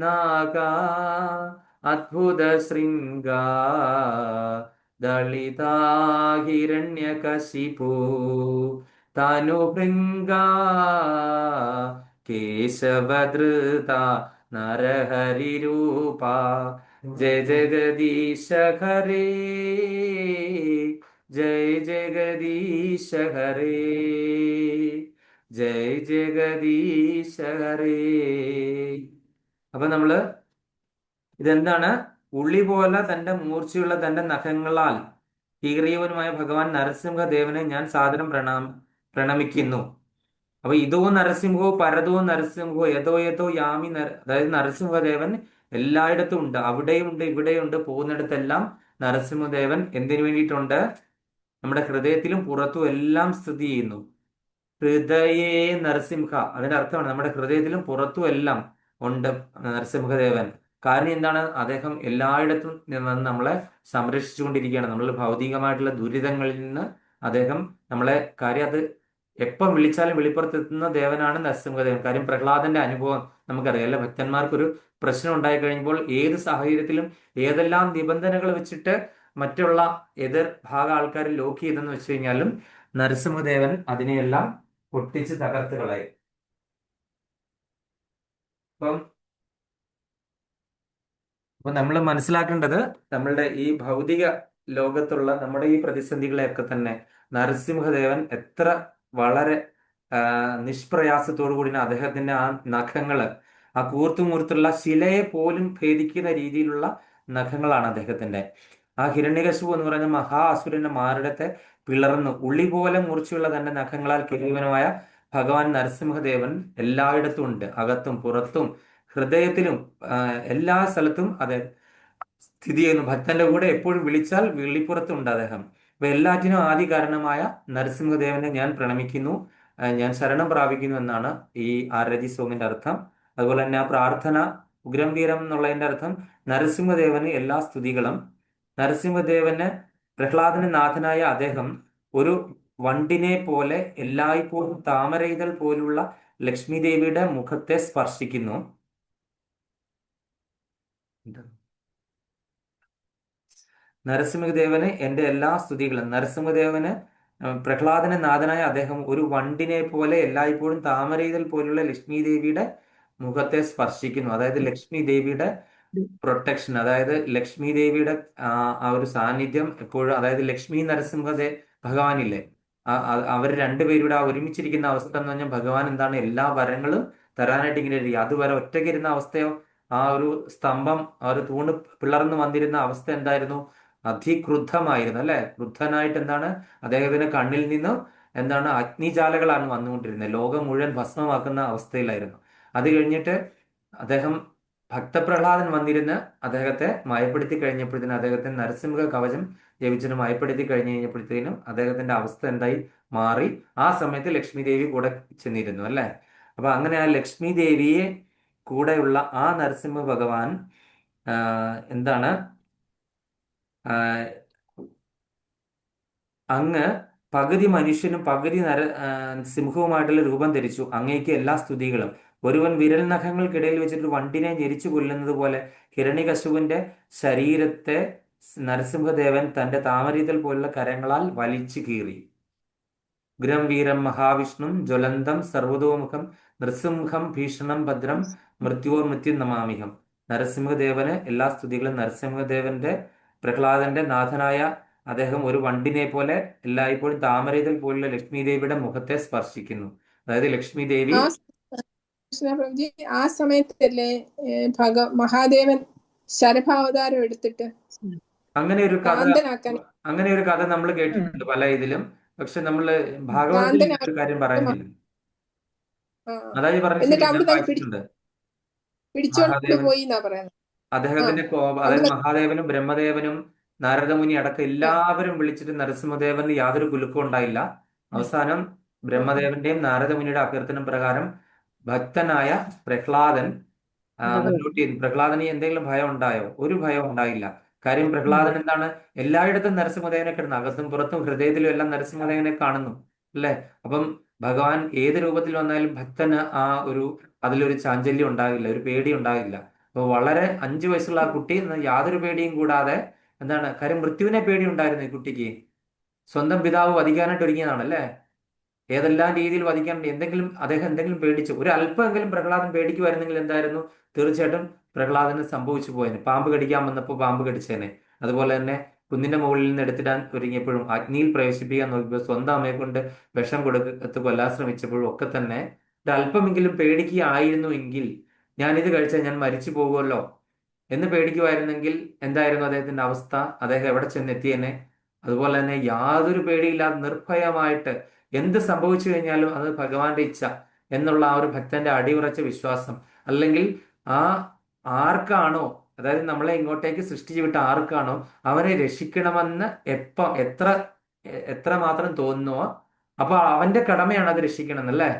നാഗാ അദ്ഭുത ശൃംഗാ ദളിതാ ഹിരണ്യകശിപോ തനുഭൃംഗാ കേശവധൃത നരഹരിരൂപ ജയ ജഗദീശ ഹരേ ജയ ജഗദീശ ഹരേ ജയ ജഗദീശ ഹരേ. അപ്പൊ നമ്മള് ഇതെന്താണ്? ഉള്ളി പോലെ തന്റെ മൂർച്ചയുള്ള തന്റെ നഖങ്ങളാൽ കീറിയവനുമായ ഭഗവാൻ നരസിംഹദേവനെ ഞാൻ സാദരം പ്രണമിക്കുന്നു. അപ്പൊ ഇതോ നരസിംഹോ പരതോ നരസിംഹോ ഏതോ യാമി അതായത് നരസിംഹദേവൻ എല്ലായിടത്തും ഉണ്ട്, അവിടെയുണ്ട് ഇവിടെയുണ്ട്, പോകുന്നിടത്തെല്ലാം നരസിംഹദേവൻ എന്തിനു വേണ്ടിയിട്ടുണ്ട്? നമ്മുടെ ഹൃദയത്തിലും പുറത്തും എല്ലാം സ്ഥിതി ചെയ്യുന്നു. ഹൃദയേ നരസിംഹ, അതിന്റെ അർത്ഥമാണ് നമ്മുടെ ഹൃദയത്തിലും പുറത്തും എല്ലാം ഉണ്ട് നരസിംഹദേവൻ. കാരണം എന്താണ്? അദ്ദേഹം എല്ലായിടത്തും നിന്ന് നമ്മളെ സംരക്ഷിച്ചുകൊണ്ടിരിക്കുകയാണ്. നമ്മൾ ഭൗതികമായിട്ടുള്ള ദുരിതങ്ങളിൽ നിന്ന് അദ്ദേഹം നമ്മളെ അത് എപ്പം വിളിച്ചാലും വെളിപ്പുറത്തെത്തുന്ന ദേവനാണ് നരസിംഹദേവൻ. കാര്യം പ്രഹ്ലാദന്റെ അനുഭവം നമുക്കറിയാം അല്ലെ. ഭക്തന്മാർക്കൊരു പ്രശ്നം ഉണ്ടായി കഴിയുമ്പോൾ ഏത് സാഹചര്യത്തിലും ഏതെല്ലാം നിബന്ധനകൾ വെച്ചിട്ട് മറ്റുള്ള എതിർ ഭാഗ ആൾക്കാർ ലോക്ക് ചെയ്തെന്ന് വെച്ച് കഴിഞ്ഞാലും നരസിംഹദേവൻ അതിനെയെല്ലാം പൊട്ടിച്ച് തകർത്ത് കളയും. അപ്പൊ നമ്മൾ മനസ്സിലാക്കേണ്ടത് നമ്മളുടെ ഈ ഭൗതിക ലോകത്തുള്ള നമ്മുടെ ഈ പ്രതിസന്ധികളെയൊക്കെ തന്നെ നരസിംഹദേവൻ എത്ര വളരെ നിഷ്പ്രയാസത്തോടു കൂടി അദ്ദേഹത്തിന്റെ ആ നഖങ്ങള്, ആ കൂർത്തുമൂർത്തുള്ള ശിലയെ പോലും ഭേദിക്കുന്ന രീതിയിലുള്ള നഖങ്ങളാണ് അദ്ദേഹത്തിന്റെ. ആ ഹിരണ്യകശിപു എന്ന് പറയുന്ന മഹാ അസുരന്റെ മാറിടത്തെ പിളർന്നു ഉള്ളി പോലെ മൂർച്ചയുള്ള തന്റെ നഖങ്ങളാൽ കിരീവനുമായ ഭഗവാൻ നരസിംഹദേവൻ എല്ലായിടത്തും ഉണ്ട്, അകത്തും പുറത്തും ഹൃദയത്തിലും എല്ലാ സ്ഥലത്തും അത് സ്ഥിതി ചെയ്യുന്നു. ഭക്തന്റെ കൂടെ എപ്പോഴും വിളിച്ചാൽ വെള്ളിപ്പുറത്തുണ്ട് അദ്ദേഹം. അപ്പൊ എല്ലാറ്റിനും ആദി കാരണമായ നരസിംഹദേവനെ ഞാൻ പ്രണമിക്കുന്നു, ഞാൻ ശരണം പ്രാപിക്കുന്നു എന്നാണ് ഈ ആരതി സോങ്ങിന്റെ അർത്ഥം. അതുപോലെ തന്നെ ആ പ്രാർത്ഥന ഉഗ്രം വീരം എന്നുള്ളതിന്റെ അർത്ഥം നരസിംഹദേവന് എല്ലാ സ്തുതികളും. നരസിംഹദേവന് പ്രഹ്ലാദന നാഥനായ അദ്ദേഹം ഒരു വണ്ടിനെ പോലെ എല്ലായ്പ്പോഴും താമരയിതൾ പോലുള്ള ലക്ഷ്മി ദേവിയുടെ മുഖത്തെ സ്പർശിക്കുന്നു. നരസിംഹദേവന് എൻ്റെ എല്ലാ സ്തുതികളും. നരസിംഹദേവന് പ്രഹ്ലാദന നാഥനായ അദ്ദേഹം ഒരു വണ്ടിനെ പോലെ എല്ലായ്പ്പോഴും താമരയിതൾ പോലുള്ള ലക്ഷ്മി ദേവിയുടെ മുഖത്തെ സ്പർശിക്കുന്നു. അതായത് ലക്ഷ്മി ദേവിയുടെ പ്രൊട്ടക്ഷൻ, അതായത് ലക്ഷ്മി ദേവിയുടെ ആ ഒരു സാന്നിധ്യം എപ്പോഴും, അതായത് ലക്ഷ്മി നരസിംഹദേ ഭഗവാനില്ലേ, അവർ രണ്ടുപേരുടെ ആ ഒരുമിച്ചിരിക്കുന്ന അവസ്ഥ എന്ന് പറഞ്ഞാൽ ഭഗവാൻ എന്താണ് എല്ലാ വരങ്ങളും തരാനായിട്ട് ഇങ്ങനെ ഇരിക്കുക. അതുവരെ ഒറ്റയ്ക്ക് ഇരുന്ന അവസ്ഥയോ, ആ ഒരു സ്തംഭം, ആ ഒരു തൂണ് പിളർന്നു വന്നിരുന്ന അവസ്ഥ എന്തായിരുന്നു? അതിക്രുദ്ധമായിരുന്നു അല്ലെ. ക്രുദ്ധനായിട്ട് എന്താണ് അദ്ദേഹത്തിന്റെ കണ്ണിൽ നിന്നും എന്താണ് അഗ്നിജാലകളാണ് വന്നുകൊണ്ടിരുന്നത്. ലോകം മുഴുവൻ ഭസ്മമാക്കുന്ന അവസ്ഥയിലായിരുന്നു. അത് കഴിഞ്ഞിട്ട് അദ്ദേഹം ഭക്തപ്രഹ്ലാദൻ വന്നിരുന്ന് അദ്ദേഹത്തെ മയപ്പെടുത്തി കഴിഞ്ഞപ്പോഴത്തേനും, അദ്ദേഹത്തിന് നരസിംഹ കവചം ജപിച്ചിട്ട് മയപ്പെടുത്തി കഴിഞ്ഞപ്പോഴത്തേനും അദ്ദേഹത്തിന്റെ അവസ്ഥ എന്തായി മാറി. ആ സമയത്ത് ലക്ഷ്മി ദേവി കൂടെ ചെന്നിരുന്നു അല്ലെ. അപ്പൊ അങ്ങനെ ആ ലക്ഷ്മി ദേവിയെ കൂടെയുള്ള ആ നരസിംഹ ഭഗവാൻ എന്താണ് അങ്ങ് പകുതി മനുഷ്യനും പകുതി സിംഹവുമായിട്ടുള്ള രൂപം ധരിച്ചു. അങ്ങേക്ക് എല്ലാ സ്തുതികളും. ഒരുവൻ വിരൽ നഖങ്ങൾക്കിടയിൽ വെച്ചിട്ട് വണ്ടിനെ ഞെരിച്ചു കൊല്ലുന്നത് പോലെ ഹിരണ്യകശിപുവിന്റെ ശരീരത്തെ നരസിംഹദേവൻ തന്റെ താമരയിതൾ പോലുള്ള കരങ്ങളാൽ വലിച്ചു കീറി. ഗ്രം വീരം മഹാവിഷ്ണും ജ്വലന്തം സർവതോമുഖം നൃസിംഹം ഭീഷണം ഭദ്രം മൃത്യോർ മൃത്യു നമാമിഹം. നരസിംഹദേവന് എല്ലാ സ്തുതികളും. നരസിംഹദേവന്റെ പ്രഹ്ലാദന്റെ നാഥനായ അദ്ദേഹം ഒരു വണ്ടിനെ പോലെ എല്ലായ്പ്പോഴും താമരയിതൾ പോലുള്ള ലക്ഷ്മി ദേവിയുടെ മുഖത്തെ സ്പർശിക്കുന്നു. അതായത് ലക്ഷ്മി ദേവി കൃഷ്ണപ്രഭുജി, ആ സമയത്തല്ലേ മഹാദേവൻ ശരഭാവതാരം എടുത്തിട്ട് അങ്ങനെ ഒരു കഥ കാന്തനാക്കാൻ നമ്മൾ കേട്ടിട്ടുണ്ട് പല ഇതിലും. പക്ഷെ നമ്മള് ഭാഗവതത്തിൽ ഇങ്ങനെ ഒരു കാര്യം പറയുന്നില്ല. അതായത് പറഞ്ഞ എന്നിട്ട് ശരി, ഞാൻ അവിടെ വായിച്ചിട്ടുണ്ട്. പിടിച്ചോണ്ട് മഹാദേവൻ പോയി എന്നാ പറയുന്നത്. അദ്ദേഹത്തിന്റെ അതായത് മഹാദേവനും ബ്രഹ്മദേവനും നാരദമുനി അടക്കം എല്ലാവരും വിളിച്ചിട്ട് നരസിംഹദേവന് യാതൊരു കുലുക്കവും ഉണ്ടായില്ല. അവസാനം ബ്രഹ്മദേവന്റെയും നാരദമുനിയുടെ അഭ്യർത്ഥന പ്രകാരം ഭക്തനായ പ്രഹ്ലാദൻ മുന്നോട്ട് ചെയ്തു. പ്രഹ്ലാദന് എന്തെങ്കിലും ഭയം ഉണ്ടായോ? ഒരു ഭയം ഉണ്ടായില്ല. കാര്യം പ്രഹ്ലാദൻ എന്താണ്, എല്ലായിടത്തും നരസിംഹദേവനെ കിടന്നു, അകത്തും പുറത്തും ഹൃദയത്തിലും എല്ലാം നരസിംഹദേവനെ കാണുന്നു അല്ലെ. അപ്പം ഭഗവാൻ ഏത് രൂപത്തിൽ വന്നാലും ഭക്തന് അതിലൊരു ചാഞ്ചല്യം ഉണ്ടാകില്ല, ഒരു പേടി ഉണ്ടാകില്ല. അപ്പൊ വളരെ 5 വയസ്സുള്ള ആ കുട്ടി യാതൊരു പേടിയും കൂടാതെ എന്താണ്, കാര്യം മൃത്യുവിനെ പേടി ഉണ്ടായിരുന്നു ഈ കുട്ടിക്ക്. സ്വന്തം പിതാവ് വധിക്കാനായിട്ട് ഒരുങ്ങിയതാണ് അല്ലേ. ഏതെല്ലാം രീതിയിൽ വധിക്കാനുണ്ട്. അദ്ദേഹം എന്തെങ്കിലും പേടിച്ചു, ഒരു അല്പമെങ്കിലും പ്രഹ്ലാദൻ പേടിക്കുമായിരുന്നെങ്കിൽ എന്തായിരുന്നു? തീർച്ചയായിട്ടും പ്രഹ്ലാദന് സംഭവിച്ചു പോയേനെ. പാമ്പ് കടിക്കാൻ വന്നപ്പോൾ പാമ്പ് കടിച്ചേനെ. അതുപോലെ തന്നെ കുന്നിന്റെ മുകളിൽ നിന്ന് എടുത്തിടാൻ ഒരുങ്ങിയപ്പോഴും അഗ്നിയിൽ പ്രവേശിപ്പിക്കാൻ നോക്കിയപ്പോൾ സ്വന്തം അമ്മയെ കൊണ്ട് വിഷം കൊടുത്ത് കൊല്ലാൻ ശ്രമിച്ചപ്പോഴും ഒക്കെ തന്നെ ഒരു അല്പമെങ്കിലും പേടിക്കുകയായിരുന്നുവെങ്കിൽ, ഞാനിത് കഴിച്ചാൽ ഞാൻ മരിച്ചു പോകുമല്ലോ എന്ന് പേടിക്കുമായിരുന്നെങ്കിൽ എന്തായിരുന്നു അദ്ദേഹത്തിന്റെ അവസ്ഥ? അദ്ദേഹം എവിടെ ചെന്നെത്തിയേനെ? അതുപോലെ തന്നെ യാതൊരു പേടിയില്ലാതെ നിർഭയമായിട്ട് എന്ത് സംഭവിച്ചു കഴിഞ്ഞാലും അത് ഭഗവാന്റെ ഇച്ഛ എന്നുള്ള ആ ഒരു ഭക്തന്റെ അടിയുറച്ച വിശ്വാസം, അല്ലെങ്കിൽ ആർക്കാണോ, അതായത് നമ്മളെ ഇങ്ങോട്ടേക്ക് സൃഷ്ടിച്ചു വിട്ട ആർക്കാണോ അവനെ രക്ഷിക്കണമെന്ന് എത്ര മാത്രം തോന്നുന്നുവോ, അപ്പൊ അവന്റെ കടമയാണ് അത് രക്ഷിക്കണം എന്നല്ലേ.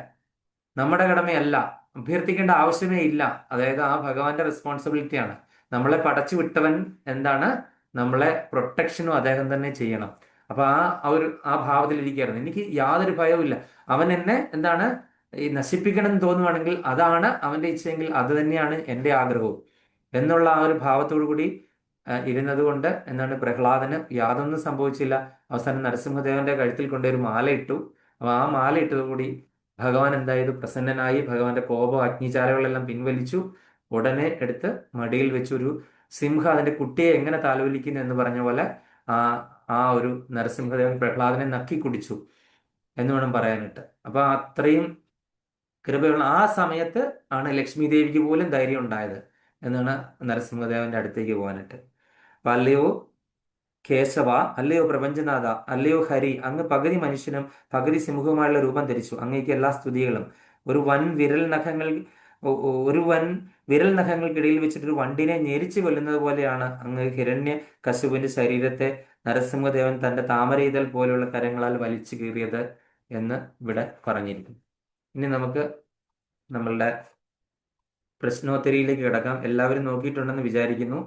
നമ്മുടെ കടമയല്ല, അഭ്യർത്ഥിക്കേണ്ട ആവശ്യമേ ഇല്ല. അതായത് ആ ഭഗവാന്റെ റെസ്പോൺസിബിലിറ്റിയാണ്. നമ്മളെ പടച്ചു വിട്ടവൻ എന്താണ്, നമ്മളെ പ്രൊട്ടക്ഷനും അദ്ദേഹം തന്നെ ചെയ്യണം. അപ്പൊ ആ ഭാവത്തിലിരിക്കുകയായിരുന്നു. എനിക്ക് യാതൊരു ഭയവുമില്ല. അവൻ എന്നെ എന്താണ് ഈ നശിപ്പിക്കണം എന്ന് തോന്നുവാണെങ്കിൽ അതാണ് അവന്റെ ഇച്ഛയെങ്കിൽ അത് തന്നെയാണ് എൻ്റെ ആഗ്രഹവും എന്നുള്ള ആ ഒരു ഭാവത്തോടു കൂടി ഇരുന്നത് കൊണ്ട് എന്താണ് പ്രഹ്ലാദന് യാതൊന്നും സംഭവിച്ചില്ല. അവസാനം നരസിംഹദേവന്റെ കഴുത്തിൽ കൊണ്ടൊരു മാല ഇട്ടു. അപ്പൊ ആ മാല ഇട്ടതുകൂടി ഭഗവാൻ എന്തായത് പ്രസന്നനായി. ഭഗവാന്റെ കോപം അഗ്നിചാലകളെല്ലാം പിൻവലിച്ചു. ഉടനെ എടുത്ത് മടിയിൽ വെച്ച് ഒരു സിംഹം അതിന്റെ കുട്ടിയെ എങ്ങനെ താലോലിക്കുന്നു എന്ന് പറഞ്ഞ പോലെ ആ ഒരു നരസിംഹദേവൻ പ്രഹ്ലാദനെ നക്കി കുടിച്ചു എന്ന് വേണം പറയാനായിട്ട്. അപ്പൊ അത്രയും കൃപയുള്ള ആ സമയത്ത് ആണ് ലക്ഷ്മി ദേവിക്ക് പോലും ധൈര്യം ഉണ്ടായത് എന്നാണ് നരസിംഹദേവന്റെ അടുത്തേക്ക് പോകാനായിട്ട്. അപ്പൊ അല്ലയോ കേശവ, അല്ലയോ പ്രപഞ്ചനാഥ, അല്ലയോ ഹരി, അങ്ങ് പകുതി മനുഷ്യനും പകുതി സിംഹവുമായുള്ള രൂപം ധരിച്ചു. അങ്ങേക്ക് എല്ലാ സ്തുതികളും. ഒരു വൻ വിരൽ നഖങ്ങൾക്കിടയിൽ വെച്ചിട്ടൊരു വണ്ടിനെ ഞെരിച്ചു കൊല്ലുന്നത് പോലെയാണ് അങ്ങ് ഹിരണ്യ കശുവിന്റെ ശരീരത്തെ നരസിംഹദേവൻ തന്റെ താമരയിതൾ പോലെയുള്ള കരങ്ങളാൽ വലിച്ചു കീറിയത് എന്ന് ഇവിടെ പറഞ്ഞിരിക്കുന്നു. ഇനി നമുക്ക് നമ്മളുടെ പ്രശ്നോത്തരിയിലേക്ക് കിടക്കാം. എല്ലാവരും നോക്കിയിട്ടുണ്ടെന്ന് വിചാരിക്കുന്നു.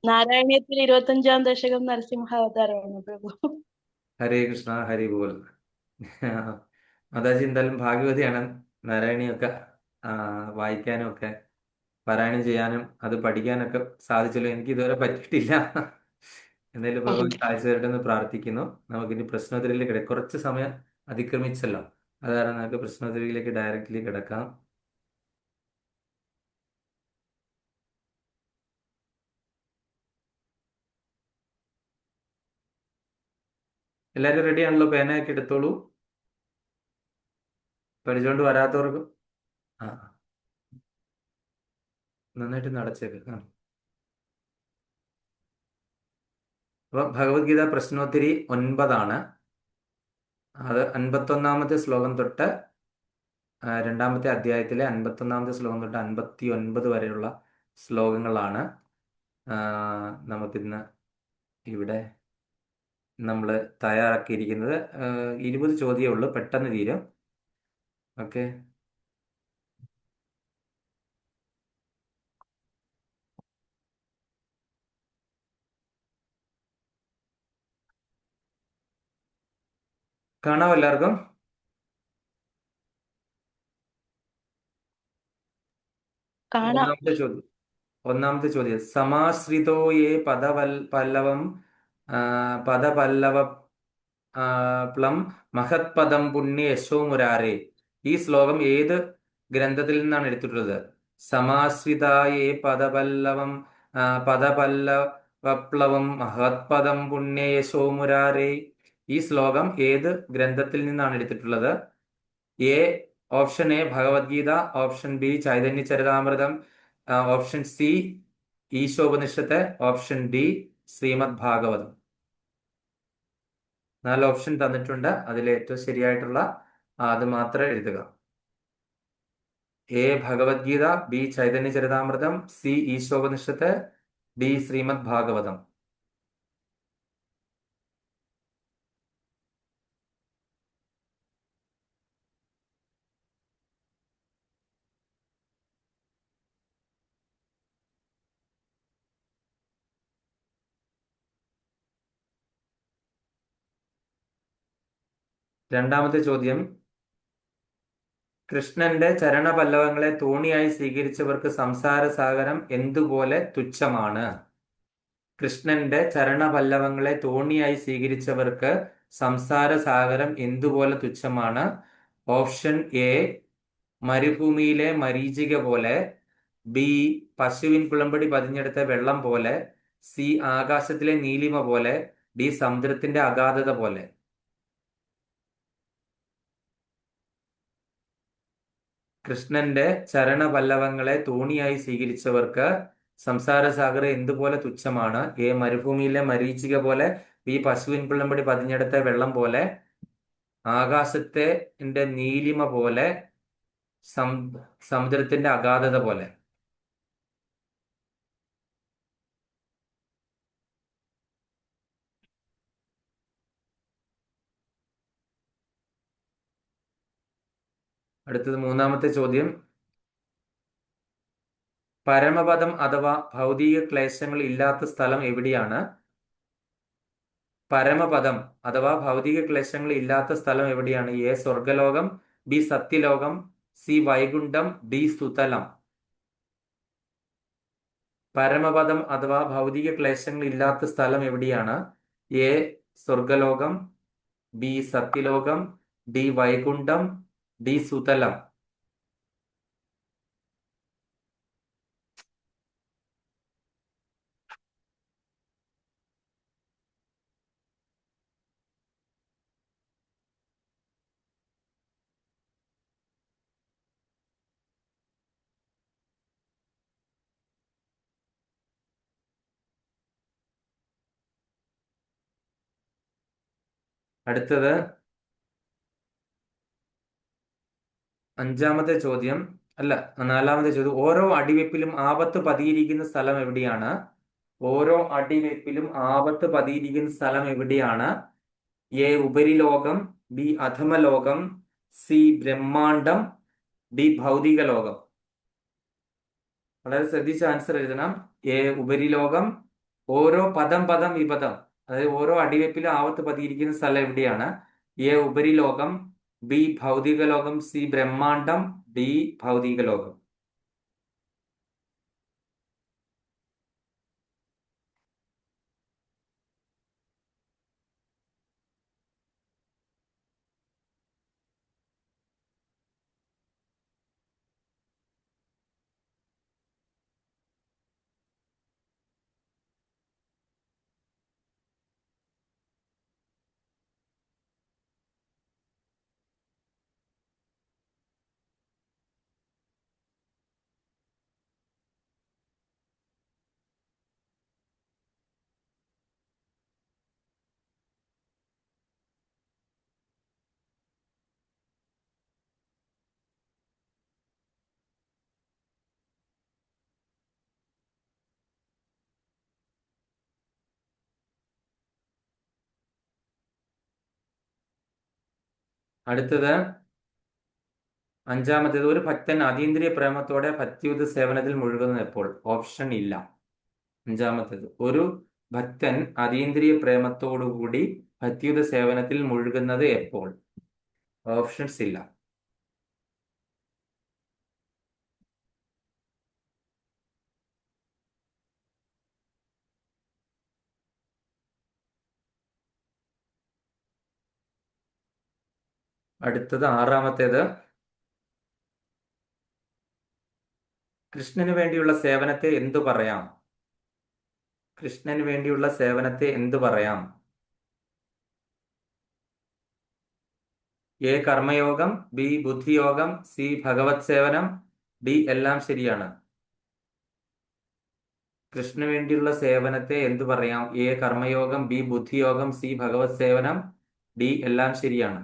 നാരായണീയത്തിലെ 25-ാം ദശകം നരസിംഹാവതാരമാണ് പ്രഭു. ഹരേ കൃഷ്ണ, ഹരി ബോൽ. മാതാജി എന്തായാലും ഭാഗ്യവതിയാണ്. നാരായണിയൊക്കെ ആ, വായിക്കാനും ഒക്കെ പാരായണം ചെയ്യാനും അത് പഠിക്കാനൊക്കെ സാധിച്ചല്ലോ. എനിക്ക് ഇതുവരെ പറ്റിയിട്ടില്ല. എന്തായാലും ഭഗവാൻ സാധിച്ചു തരട്ടെ എന്ന് പ്രാർത്ഥിക്കുന്നു. നമുക്കിനി പ്രശ്നോത്തരിയിലേക്ക് കുറച്ച് സമയം അതിക്രമിച്ചല്ലോ. അത് കാരണം നമുക്ക് പ്രശ്നോത്തരിയിലേക്ക് ഡയറക്റ്റ്ലി കിടക്കാം. എല്ലാവരും റെഡി ആണല്ലോ? പേനയൊക്കെ എടുത്തോളൂ. പഠിച്ചുകൊണ്ട് വരാത്തവർക്ക് ആ നന്നായിട്ട് നടച്ചേക്ക്. അപ്പൊ ഭഗവത്ഗീത പ്രശ്നോത്തരി 9 അത് 51 ശ്ലോകം തൊട്ട് രണ്ടാമത്തെ അധ്യായത്തിലെ 51 ശ്ലോകം തൊട്ട് 59 വരെയുള്ള ശ്ലോകങ്ങളാണ് നമുക്കിന്ന് ഇവിടെ നമ്മൾ തയ്യാറാക്കിയിരിക്കുന്നത്. 20 ചോദ്യമേ ഉള്ളൂ, പെട്ടെന്ന് തീരും. ഓക്കെ. കാണാമോ എല്ലാവർക്കും? കാണാം. ഒന്നാമത്തെ ചോദ്യം സമാശ്രിതോ യേ പദപല്ലവം പദപല്ലവ പ്ലം മഹത്പദം പുണ്യ യശോ മുരാരേ. ഈ ശ്ലോകം ഏത് ഗ്രന്ഥത്തിൽ നിന്നാണ് എടുത്തിട്ടുള്ളത്? സമാശ്രിതായേ പദപല്ലവം പദപല്ലവപ്ലവം മഹത്പദം പുണ്യ യശോ മുരാരേ. ഈ ശ്ലോകം ഏത് ഗ്രന്ഥത്തിൽ നിന്നാണ് എടുത്തിട്ടുള്ളത്? Option A Bhagavadgita, option B Chaitanya Charitamritam, option C Ishopanishad, option D Srimad Bhagavatam. 4 option തന്നിട്ടുണ്ട്. അതിൽ ഏറ്റവും ശരിയായിട്ടുള്ള അത് മാത്രം എഴുതുക. A Bhagavadgita, B Chaitanya Charitamritam, C Ishopanishad, D Srimad Bhagavatam. രണ്ടാമത്തെ ചോദ്യം കൃഷ്ണന്റെ ചരണപല്ലവങ്ങളെ തോണിയായി സ്വീകരിച്ചവർക്ക് സംസാര സാഗരം എന്തുപോലെ തുച്ഛമാണ്? കൃഷ്ണന്റെ ചരണപല്ലവങ്ങളെ തോണിയായി സ്വീകരിച്ചവർക്ക് സംസാര സാഗരം എന്തുപോലെ തുച്ഛമാണ്? ഓപ്ഷൻ എ മരുഭൂമിയിലെ മരീചിക പോലെ, ബി പശുവിൻ കുളമ്പടി പതിഞ്ഞെടുത്ത വെള്ളം പോലെ, സി ആകാശത്തിലെ നീലിമ പോലെ, ഡി സമുദ്രത്തിന്റെ അഗാധത പോലെ. കൃഷ്ണന്റെ ചരണപല്ലവങ്ങളെ തോണിയായി സ്വീകരിച്ചവർക്ക് സംസാരസാഗരം എന്തുപോലെ തുച്ഛമാണ്? എ മരുഭൂമിയിലെ മരീചിക പോലെ, ബി പശുവിൻ കുളമ്പടി പതിഞ്ഞെടുത്ത വെള്ളം പോലെ, ആകാശത്തെ നീലിമ പോലെ, സമുദ്രത്തിന്റെ അഗാധത പോലെ. അടുത്തത് മൂന്നാമത്തെ ചോദ്യം പരമപദം അഥവാ ഭൗതിക ക്ലേശങ്ങൾ ഇല്ലാത്ത സ്ഥലം എവിടെയാണ്? പരമപദം അഥവാ ഭൗതിക ക്ലേശങ്ങൾ ഇല്ലാത്ത സ്ഥലം എവിടെയാണ്? A Swargalokam, B Satyalokam, C Vaikuntham, D Sutalam. Paramapadam അഥവാ ഭൗതിക ക്ലേശങ്ങൾ ഇല്ലാത്ത സ്ഥലം എവിടെയാണ്? A Swargalokam, B Satyalokam, D Vaikuntham, D Sutalam. അടുത്തത് അഞ്ചാമത്തെ ചോദ്യം അല്ല, നാലാമത്തെ ചോദ്യം ഓരോ അടിവെപ്പിലും ആപത്ത് പതിയിരിക്കുന്ന സ്ഥലം എവിടെയാണ്? ഓരോ അടിവെപ്പിലും ആപത്ത് പതിയിരിക്കുന്ന സ്ഥലം എവിടെയാണ്? എ ഉപരിലോകം, ബി അധമലോകം, സി ബ്രഹ്മാണ്ടം, ഡി ഭൗതിക ലോകം. വളരെ ശ്രദ്ധിച്ച് ആൻസർ എഴുതണം. എ ഉപരിലോകം, ഓരോ പദം വിപദം അതായത് ഓരോ അടിവെപ്പിലും ആവത്ത് പതിയിരിക്കുന്ന സ്ഥലം എവിടെയാണ്? എ ഉപരിലോകം, ബി ഭൗതിക ലോകം, സി ബ്രഹ്മാണ്ടം, ഡി ഭൗതിക ലോകം. അടുത്തത് അഞ്ചാമത്തേത്, ഒരു ഭക്തൻ അതീന്ദ്രിയ പ്രേമത്തോടെ ഭക്തിയുത സേവനത്തിൽ മുഴുകുന്നത് എപ്പോൾ? ഓപ്ഷൻ ഇല്ല. അഞ്ചാമത്തേത്, ഒരു ഭക്തൻ അതീന്ദ്രിയ പ്രേമത്തോടുകൂടി ഭക്തിയുത സേവനത്തിൽ മുഴുകുന്നത് എപ്പോൾ? ഓപ്ഷൻസ് ഇല്ല. അടുത്തത് ആറാമത്തേത്, കൃഷ്ണന് വേണ്ടിയുള്ള സേവനത്തെ എന്തു പറയാം? കൃഷ്ണന് വേണ്ടിയുള്ള സേവനത്തെ എന്തു പറയാം? എ കർമ്മയോഗം, ബി ബുദ്ധിയോഗം, സി ഭഗവത് സേവനം, ഡി എല്ലാം ശരിയാണ്. കൃഷ്ണന് വേണ്ടിയുള്ള സേവനത്തെ എന്തു പറയാം? എ കർമ്മയോഗം, ബി ബുദ്ധിയോഗം, സി ഭഗവത് സേവനം, ഡി എല്ലാം ശരിയാണ്.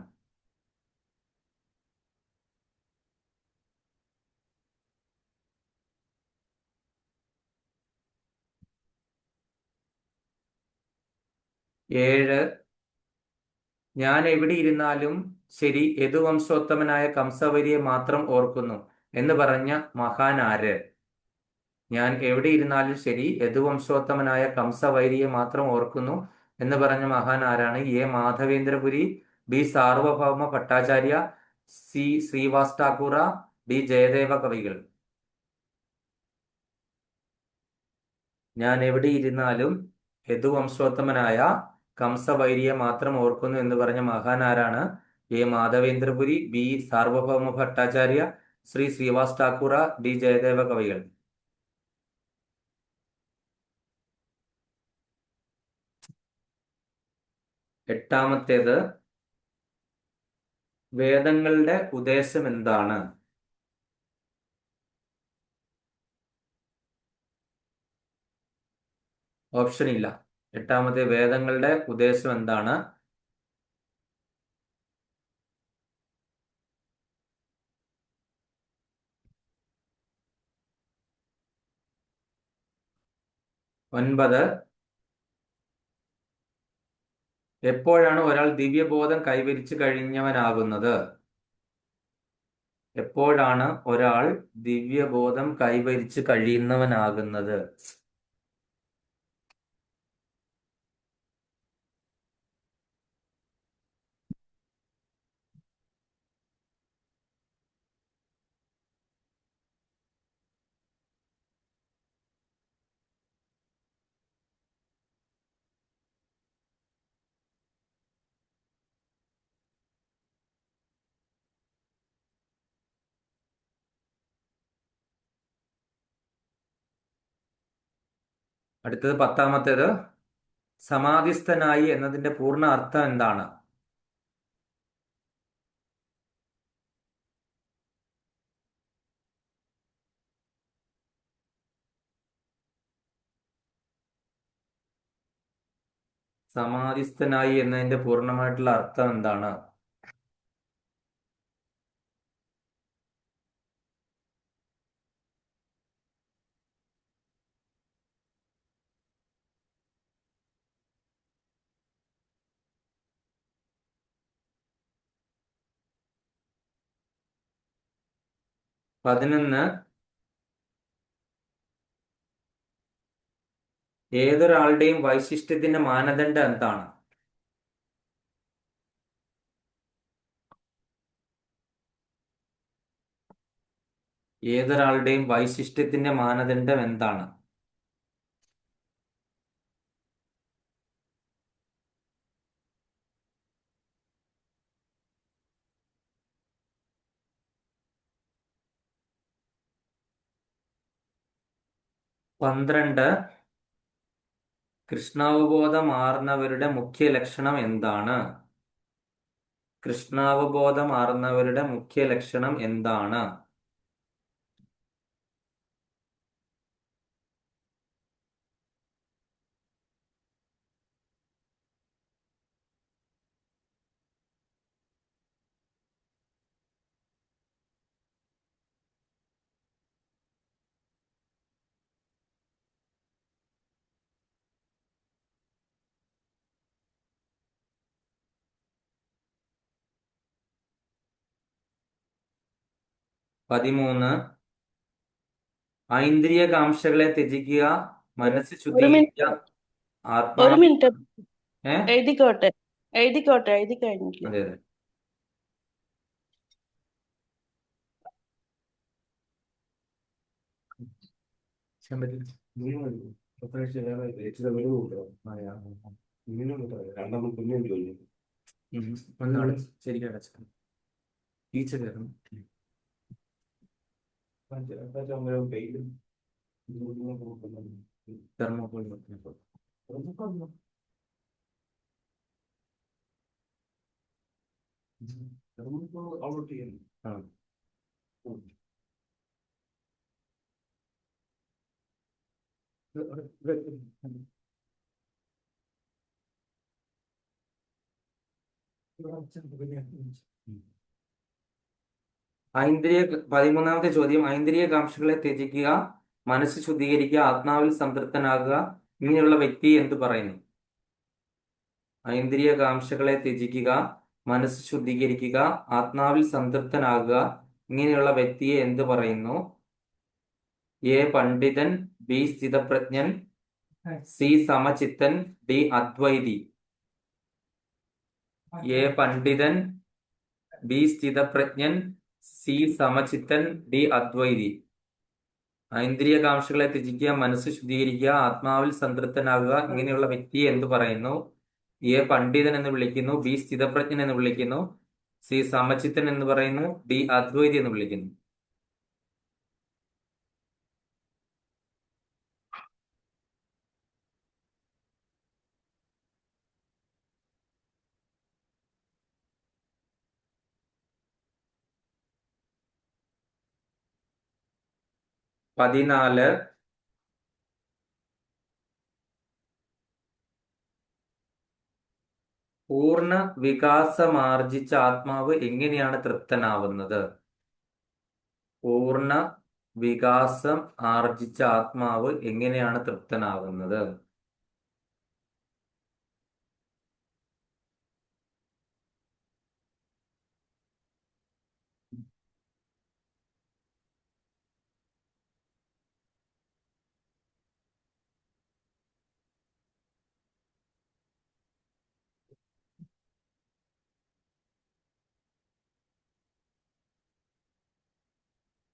ഏഴ്, ഞാൻ എവിടെ ഇരുന്നാലും ശരി യദുവംശോത്തമനായ കംസവരിയെ മാത്രം ഓർക്കുന്നു എന്ന് പറഞ്ഞ മഹാൻ ആര്? ഞാൻ എവിടെ ഇരുന്നാലും ശരി യദുവംശോത്തമനായ കംസവൈരിയെ മാത്രം ഓർക്കുന്നു എന്ന് പറഞ്ഞ മഹാൻ ആരാണ്? A Madhavendrapuri, B Sarvabhauma Bhattacharya, C Srivas Thakura, D Jayadeva കവികൾ. ഞാൻ എവിടെ ഇരുന്നാലും യദുവംശോത്തമനായ കംസവൈരിയെ മാത്രം ഓർക്കുന്നു എന്ന് പറഞ്ഞ മഹാൻ ആരാണ്? A Madhavendrapuri, B Sarvabhauma Bhattacharya, Shri Srivas Thakura, D Jayadeva കവികൾ. എട്ടാമത്തേത്, വേദങ്ങളുടെ ഉദ്ദേശം എന്താണ്? ഓപ്ഷൻ ഇല്ല. എട്ടാമത്തെ, വേദങ്ങളുടെ ഉദ്ദേശം എന്താണ്? ഒൻപത്, എപ്പോഴാണ് ഒരാൾ ദിവ്യബോധം കൈവരിച്ചു കഴിഞ്ഞവനാകുന്നത്? എപ്പോഴാണ് ഒരാൾ ദിവ്യബോധം കൈവരിച്ചു കഴിയുന്നവനാകുന്നത്? 10ാമത്തേത്, സമാധിസ്ഥനായി എന്നതിന്റെ പൂർണ്ണ അർത്ഥം എന്താണ്? സമാധിസ്ഥനായി എന്നതിന്റെ പൂർണ്ണമായിട്ടുള്ള അർത്ഥം എന്താണ്? പതിനൊന്ന്, ഏതൊരാളുടെയും വൈശിഷ്ട്യത്തിന്റെ മാനദണ്ഡം എന്താണ്? ഏതൊരാളുടെയും വൈശിഷ്ട്യത്തിന്റെ മാനദണ്ഡം എന്താണ്? പന്ത്രണ്ട്, കൃഷ്ണാവബോധമാർന്നവരുടെ മുഖ്യ ലക്ഷണം എന്താണ്? കൃഷ്ണാവബോധമാർന്നവരുടെ മുഖ്യ ലക്ഷണം എന്താണ്? പതിമൂന്ന്, ഐന്ദ്രിയ കാംക്ഷകളെ ത്യജിക്കുക, മനസ്സ് ഒരു ശുദ്ധീകരിക്കുക, മിനിറ്റ് ഒരു ആത്മാവ്. മിനിറ്റ് ഏ എഴുതിക്കോട്ടെ എഴുതി കഴിഞ്ഞിട്ടില്ല. അതെ അതെ. ഒന്നാണ് ശരിക്കും അടച്ചത്. ടീച്ചർ കയറണം. തെർമോകോൾ ആ. ഐന്ദ്രിയ 13ാമത്തെ ചോദ്യം, ഐന്ദ്രിയ കാംക്ഷകളെ ത്യജിക്കുക, മനസ്സ് ശുദ്ധീകരിക്കുക, ആത്മാവിൽ സംതൃപ്തനാകുക, ഇങ്ങനെയുള്ള വ്യക്തി എന്തു പറയുന്നു? ഐന്ദ്രിയ കാംക്ഷകളെ ത്യജിക്കുക, മനസ്സ് ശുദ്ധീകരിക്കുക, ആത്മാവിൽ സംതൃപ്തനാകുക, ഇങ്ങനെയുള്ള വ്യക്തിയെ എന്തു പറയുന്നു? എ പണ്ഡിതൻ, ബി സ്ഥിതപ്രജ്ഞൻ, സി സമചിത്തൻ, ഡി അദ്വൈതി. എ പണ്ഡിതൻ, ബി സ്ഥിതപ്രജ്ഞൻ, സി സമചിത്തൻ, ഡി അദ്വൈതി. ഐന്ദ്രിയ കാംക്ഷകളെ ത്യജിക്കുക, മനസ്സ് ശുദ്ധീകരിക്കുക, ആത്മാവിൽ സംതൃപ്തനാകുക, ഇങ്ങനെയുള്ള വ്യക്തിയെ എന്ത് പറയുന്നു? എ പണ്ഡിതൻ എന്ന് വിളിക്കുന്നു, ബി സ്ഥിതപ്രജ്ഞൻ എന്ന് വിളിക്കുന്നു, സി സമചിത്തൻ എന്ന് പറയുന്നു, ഡി അദ്വൈതി എന്ന് വിളിക്കുന്നു. പതിനാല്, പൂർണ്ണ വികാസമാർജിച്ച ആത്മാവ് എങ്ങനെയാണ് തൃപ്തനാവുന്നത്? പൂർണ്ണ വികാസം ആർജിച്ച ആത്മാവ് എങ്ങനെയാണ് തൃപ്തനാവുന്നത്?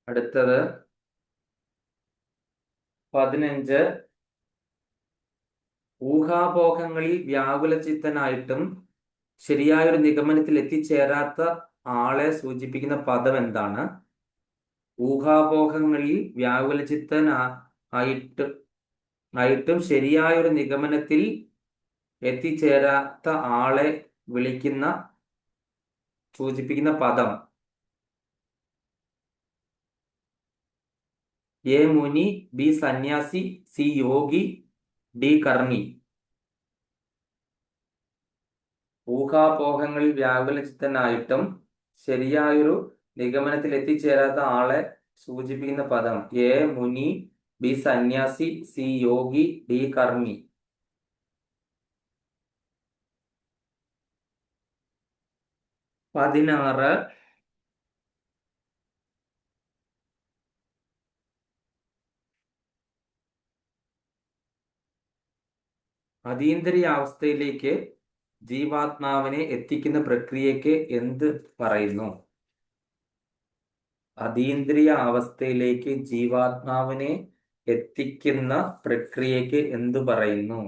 അടുത്തത് 15, ഊഹാപോഹങ്ങളിൽ വ്യാകുലചിത്തനായിട്ടും ശരിയായൊരു നിഗമനത്തിൽ എത്തിച്ചേരാത്ത ആളെ സൂചിപ്പിക്കുന്ന പദം എന്താണ്? ഊഹാപോഹങ്ങളിൽ ആയിട്ടും ശരിയായൊരു നിഗമനത്തിൽ എത്തിച്ചേരാത്ത ആളെ സൂചിപ്പിക്കുന്ന പദം. എ മുനി, ബി സന്യാസി, സി യോഗി, ഡി കർമ്മി. ഊഹാപോഹങ്ങളിൽ വ്യാകുലചിത്തനായിട്ടും ശരിയായൊരു നിഗമനത്തിൽ എത്തിച്ചേരാത്ത ആളെ സൂചിപ്പിക്കുന്ന പദം. എ മുനി, ബി സന്യാസി, സി യോഗി, ഡി കർമ്മി. പതിനാറ്, അതീന്ദ്രിയ അവസ്ഥയിലേക്ക് ജീവാത്മാവിനെ എത്തിക്കുന്ന പ്രക്രിയയ്ക്ക് എന്ത് പറയുന്നു? അതീന്ദ്രിയ അവസ്ഥയിലേക്ക് ജീവാത്മാവിനെ എത്തിക്കുന്ന പ്രക്രിയയ്ക്ക് എന്തു പറയുന്നു?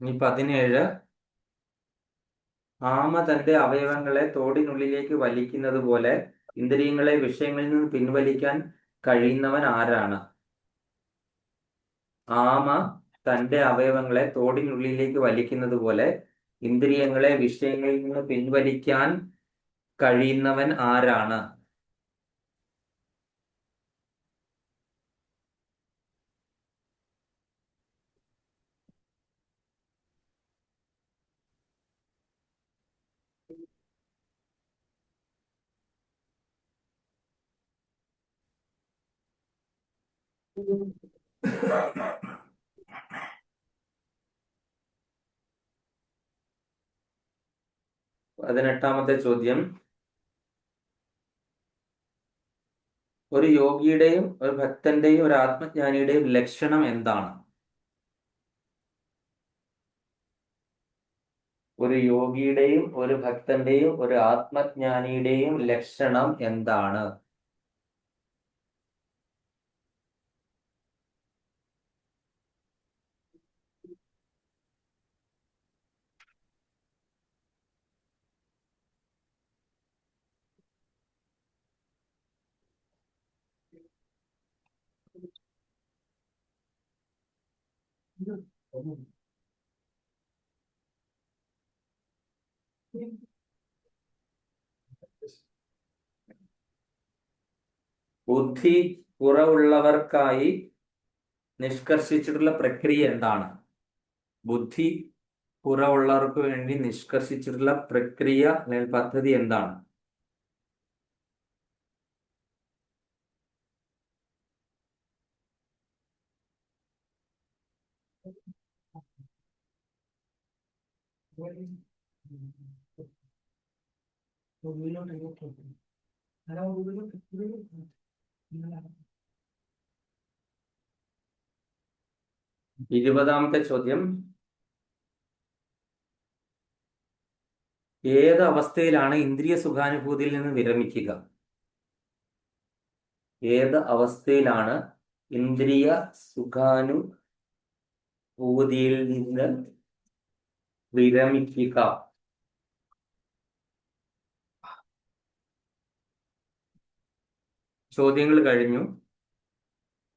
ഇനി 17. ആമ തന്റെ അവയവങ്ങളെ തോടിനുള്ളിലേക്ക് വലിക്കുന്നത് പോലെ ഇന്ദ്രിയങ്ങളെ വിഷയങ്ങളിൽ നിന്ന് പിൻവലിക്കാൻ കഴിയുന്നവൻ ആരാണ്? ആമ തന്റെ അവയവങ്ങളെ തോടിനുള്ളിലേക്ക് വലിക്കുന്നത് പോലെ ഇന്ദ്രിയങ്ങളെ വിഷയങ്ങളിൽ നിന്ന് പിൻവലിക്കാൻ കഴിയുന്നവൻ ആരാണ്? പതിനെട്ടാമത്തെ ചോദ്യം. ഒരു യോഗിയുടെയും ഒരു ഭക്തന്റെയും ഒരു ആത്മജ്ഞാനിയുടെയും ലക്ഷണം എന്താണ്? ഒരു യോഗിയുടെയും ഒരു ഭക്തന്റെയും ഒരു ആത്മജ്ഞാനിയുടെയും ലക്ഷണം എന്താണ്? ബുദ്ധി കുറവുള്ളവർക്കായി നിഷ്കർഷിച്ചിട്ടുള്ള പ്രക്രിയ എന്താണ്? ബുദ്ധി കുറവുള്ളവർക്ക് വേണ്ടി നിഷ്കർഷിച്ചിട്ടുള്ള പ്രക്രിയ അല്ലെങ്കിൽ പദ്ധതി എന്താണ്? ഇരുപതാമത്തെ ചോദ്യം. ഏത് അവസ്ഥയിലാണ് ഇന്ദ്രിയ സുഖാനുഭൂതിയിൽ നിന്ന് വിരമിക്കുക? ഏത് അവസ്ഥയിലാണ് ഇന്ദ്രിയ സുഖാനുഭൂതിയിൽ നിന്ന് വിരമിക്കുക? ചോദ്യങ്ങൾ കഴിഞ്ഞു.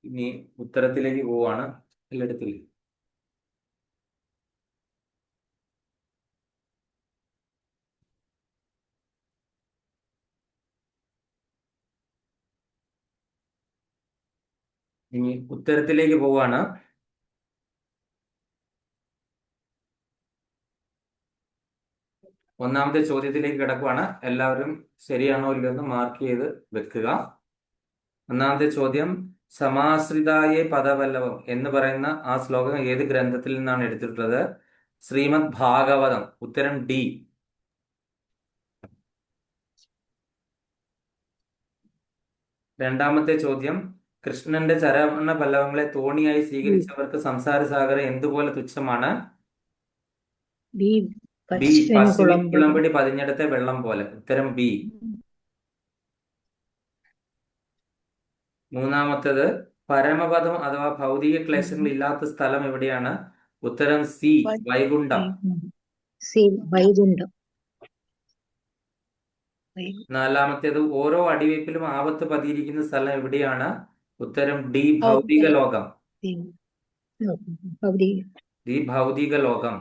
ഇനി ഉത്തരത്തിലേക്ക് പോവാണ്. എല്ലായിടത്തില്ലേ? ഇനി ഉത്തരത്തിലേക്ക് പോവാണ്. ഒന്നാമത്തെ ചോദ്യത്തിലേക്ക് കിടക്കുവാണ്. എല്ലാവരും ശരിയാണോ ഇല്ലയോ എന്ന് മാർക്ക് ചെയ്ത് വെക്കുക. ഒന്നാമത്തെ ചോദ്യം. സമാശ്രിതായേ പദവല്ലഭം എന്ന് പറയുന്ന ആ ശ്ലോകം ഏത് ഗ്രന്ഥത്തിൽ നിന്നാണ് എടുത്തിട്ടുള്ളത്? ശ്രീമദ് ഭാഗവതം. ഉത്തരം ഡി. രണ്ടാമത്തെ ചോദ്യം. കൃഷ്ണന്റെ ചരമ പല്ലവങ്ങളെ തോണിയായി സ്വീകരിച്ചവർക്ക് സംസാരസാഗരം എന്തുപോലെ തുച്ഛമാണ്? B B. പശുവിൻ കുളമ്പടി പതിഞ്ഞെടുത്ത വെള്ളം പോലെ. ഉത്തരം ബി. മൂന്നാമത്തേത്. പരമപദം അഥവാ ഭൗതിക ക്ലേശങ്ങൾ ഇല്ലാത്ത സ്ഥലം എവിടെയാണ്? ഉത്തരം സി. വൈകുണ്ഠം. വൈകുണ്ഠം. നാലാമത്തേത്. ഓരോ അടിവയ്പിലും ആപത്ത് പതിയിരിക്കുന്ന സ്ഥലം എവിടെയാണ്? ഉത്തരം ഡി. ഭൗതിക ലോകം. ഡി. ഭൗതിക ലോകം.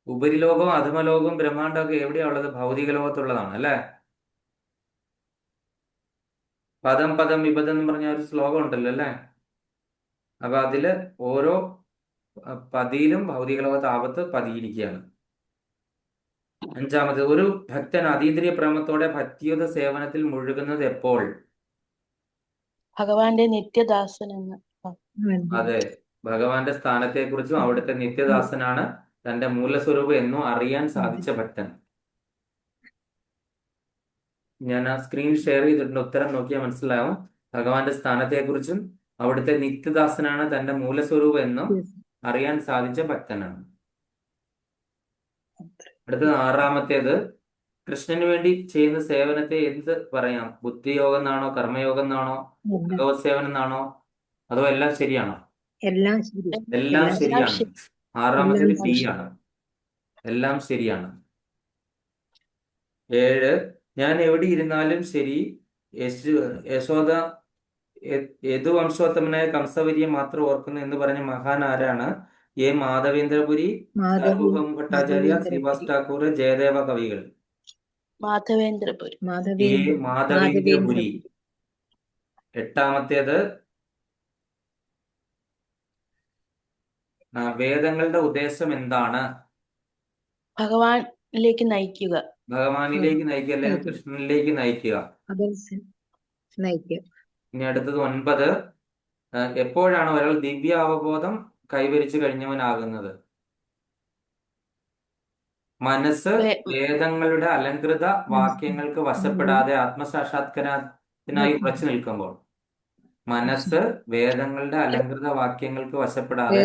ഉപരിലോകവും അധമലോകവും ബ്രഹ്മാണ്ടമൊക്കെ എവിടെയാ ഉള്ളത്? ഭൗതിക ലോകത്തുള്ളതാണ് അല്ലെ? പദം പദം വിപദം എന്ന് പറഞ്ഞ ഒരു ശ്ലോകം ഉണ്ടല്ലോ അല്ലെ? അപ്പൊ അതില് ഓരോ പതിയിലും ഭൗതിക ലോകത്ത് ആപത്ത് പതിയിരിക്കുകയാണ്. അഞ്ചാമത്, ഒരു ഭക്തൻ അതീന്ദ്രിയ പ്രേമത്തോടെ ഭക്തിയുത സേവനത്തിൽ മുഴുകുന്നത് എപ്പോൾ? ഭഗവാന്റെ നിത്യദാസൻ എന്ന്. അതെ, ഭഗവാന്റെ സ്ഥാനത്തെക്കുറിച്ചും അവിടുത്തെ നിത്യദാസനാണ്, തന്റെ മൂലസ്വരൂപം എന്നും അറിയാൻ സാധിച്ച ഭക്തൻ. ഞാൻ ആ സ്ക്രീൻ ഷെയർ ചെയ്തിട്ടുണ്ട്, ഉത്തരം നോക്കിയാൽ മനസ്സിലാവും. ഭഗവാന്റെ സ്ഥാനത്തെക്കുറിച്ചും അവിടുത്തെ നിത്യദാസനാണ്, തന്റെ മൂലസ്വരൂപം എന്നും അറിയാൻ സാധിച്ച ഭക്തനാണ്. അടുത്തത് ആറാമത്തേത്, കൃഷ്ണന് വേണ്ടി ചെയ്യുന്ന സേവനത്തെ എന്ത് പറയാം? ബുദ്ധിയോഗം എന്നാണോ, കർമ്മയോഗം എന്നാണോ, ഭഗവത് സേവനം എന്നാണോ, അതോ എല്ലാം ശരിയാണോ? എല്ലാം ശരി. എല്ലാം ശരിയാണ്. ശരി. ആറാമത്തേത് എല്ലാം ഡി ശരി. ആണ്, എല്ലാം ശരിയാണ്. 7, ഞാൻ എവിടെ ഇരുന്നാലും ശരി യശോദ യദുവംശോത്തമനായ കംസവരിയെ മാത്രം ഓർക്കുന്നു എന്ന് പറഞ്ഞ മഹാൻ ആരാണ്? എ മാധവേന്ദ്രപുരി, സാർവഭൗമ ഭട്ടാചാര്യ, ശ്രീവാസ് ഠാക്കൂർ, ജയദേവ കവികൾ. മാധവേന്ദ്രപുരി. എ മാധവേന്ദ്രപുരി. 8-ാമത്തേത്, വേദങ്ങളുടെ ഉദ്ദേശം എന്താണ്? ഭഗവാനിലേക്ക് നയിക്കുക. ഭഗവാനിലേക്ക് നയിക്കുക, അല്ലെങ്കിൽ കൃഷ്ണനിലേക്ക് നയിക്കുക. നയിക്കുക. ഇനി അടുത്തത് 9, എപ്പോഴാണ് ഒരാൾ ദിവ്യ അവബോധം കൈവരിച്ചു കഴിഞ്ഞവനാകുന്നത്? മനസ്സ് വേദങ്ങളുടെ അലങ്കൃത വാക്യങ്ങൾക്ക് വശപ്പെടാതെ ആത്മസാക്ഷാത്കാരത്തിനായി ഉറച്ചു നിൽക്കുമ്പോൾ. മനസ്സ് വേദങ്ങളുടെ അലങ്കൃത വാക്യങ്ങൾക്ക് വശപ്പെടാതെ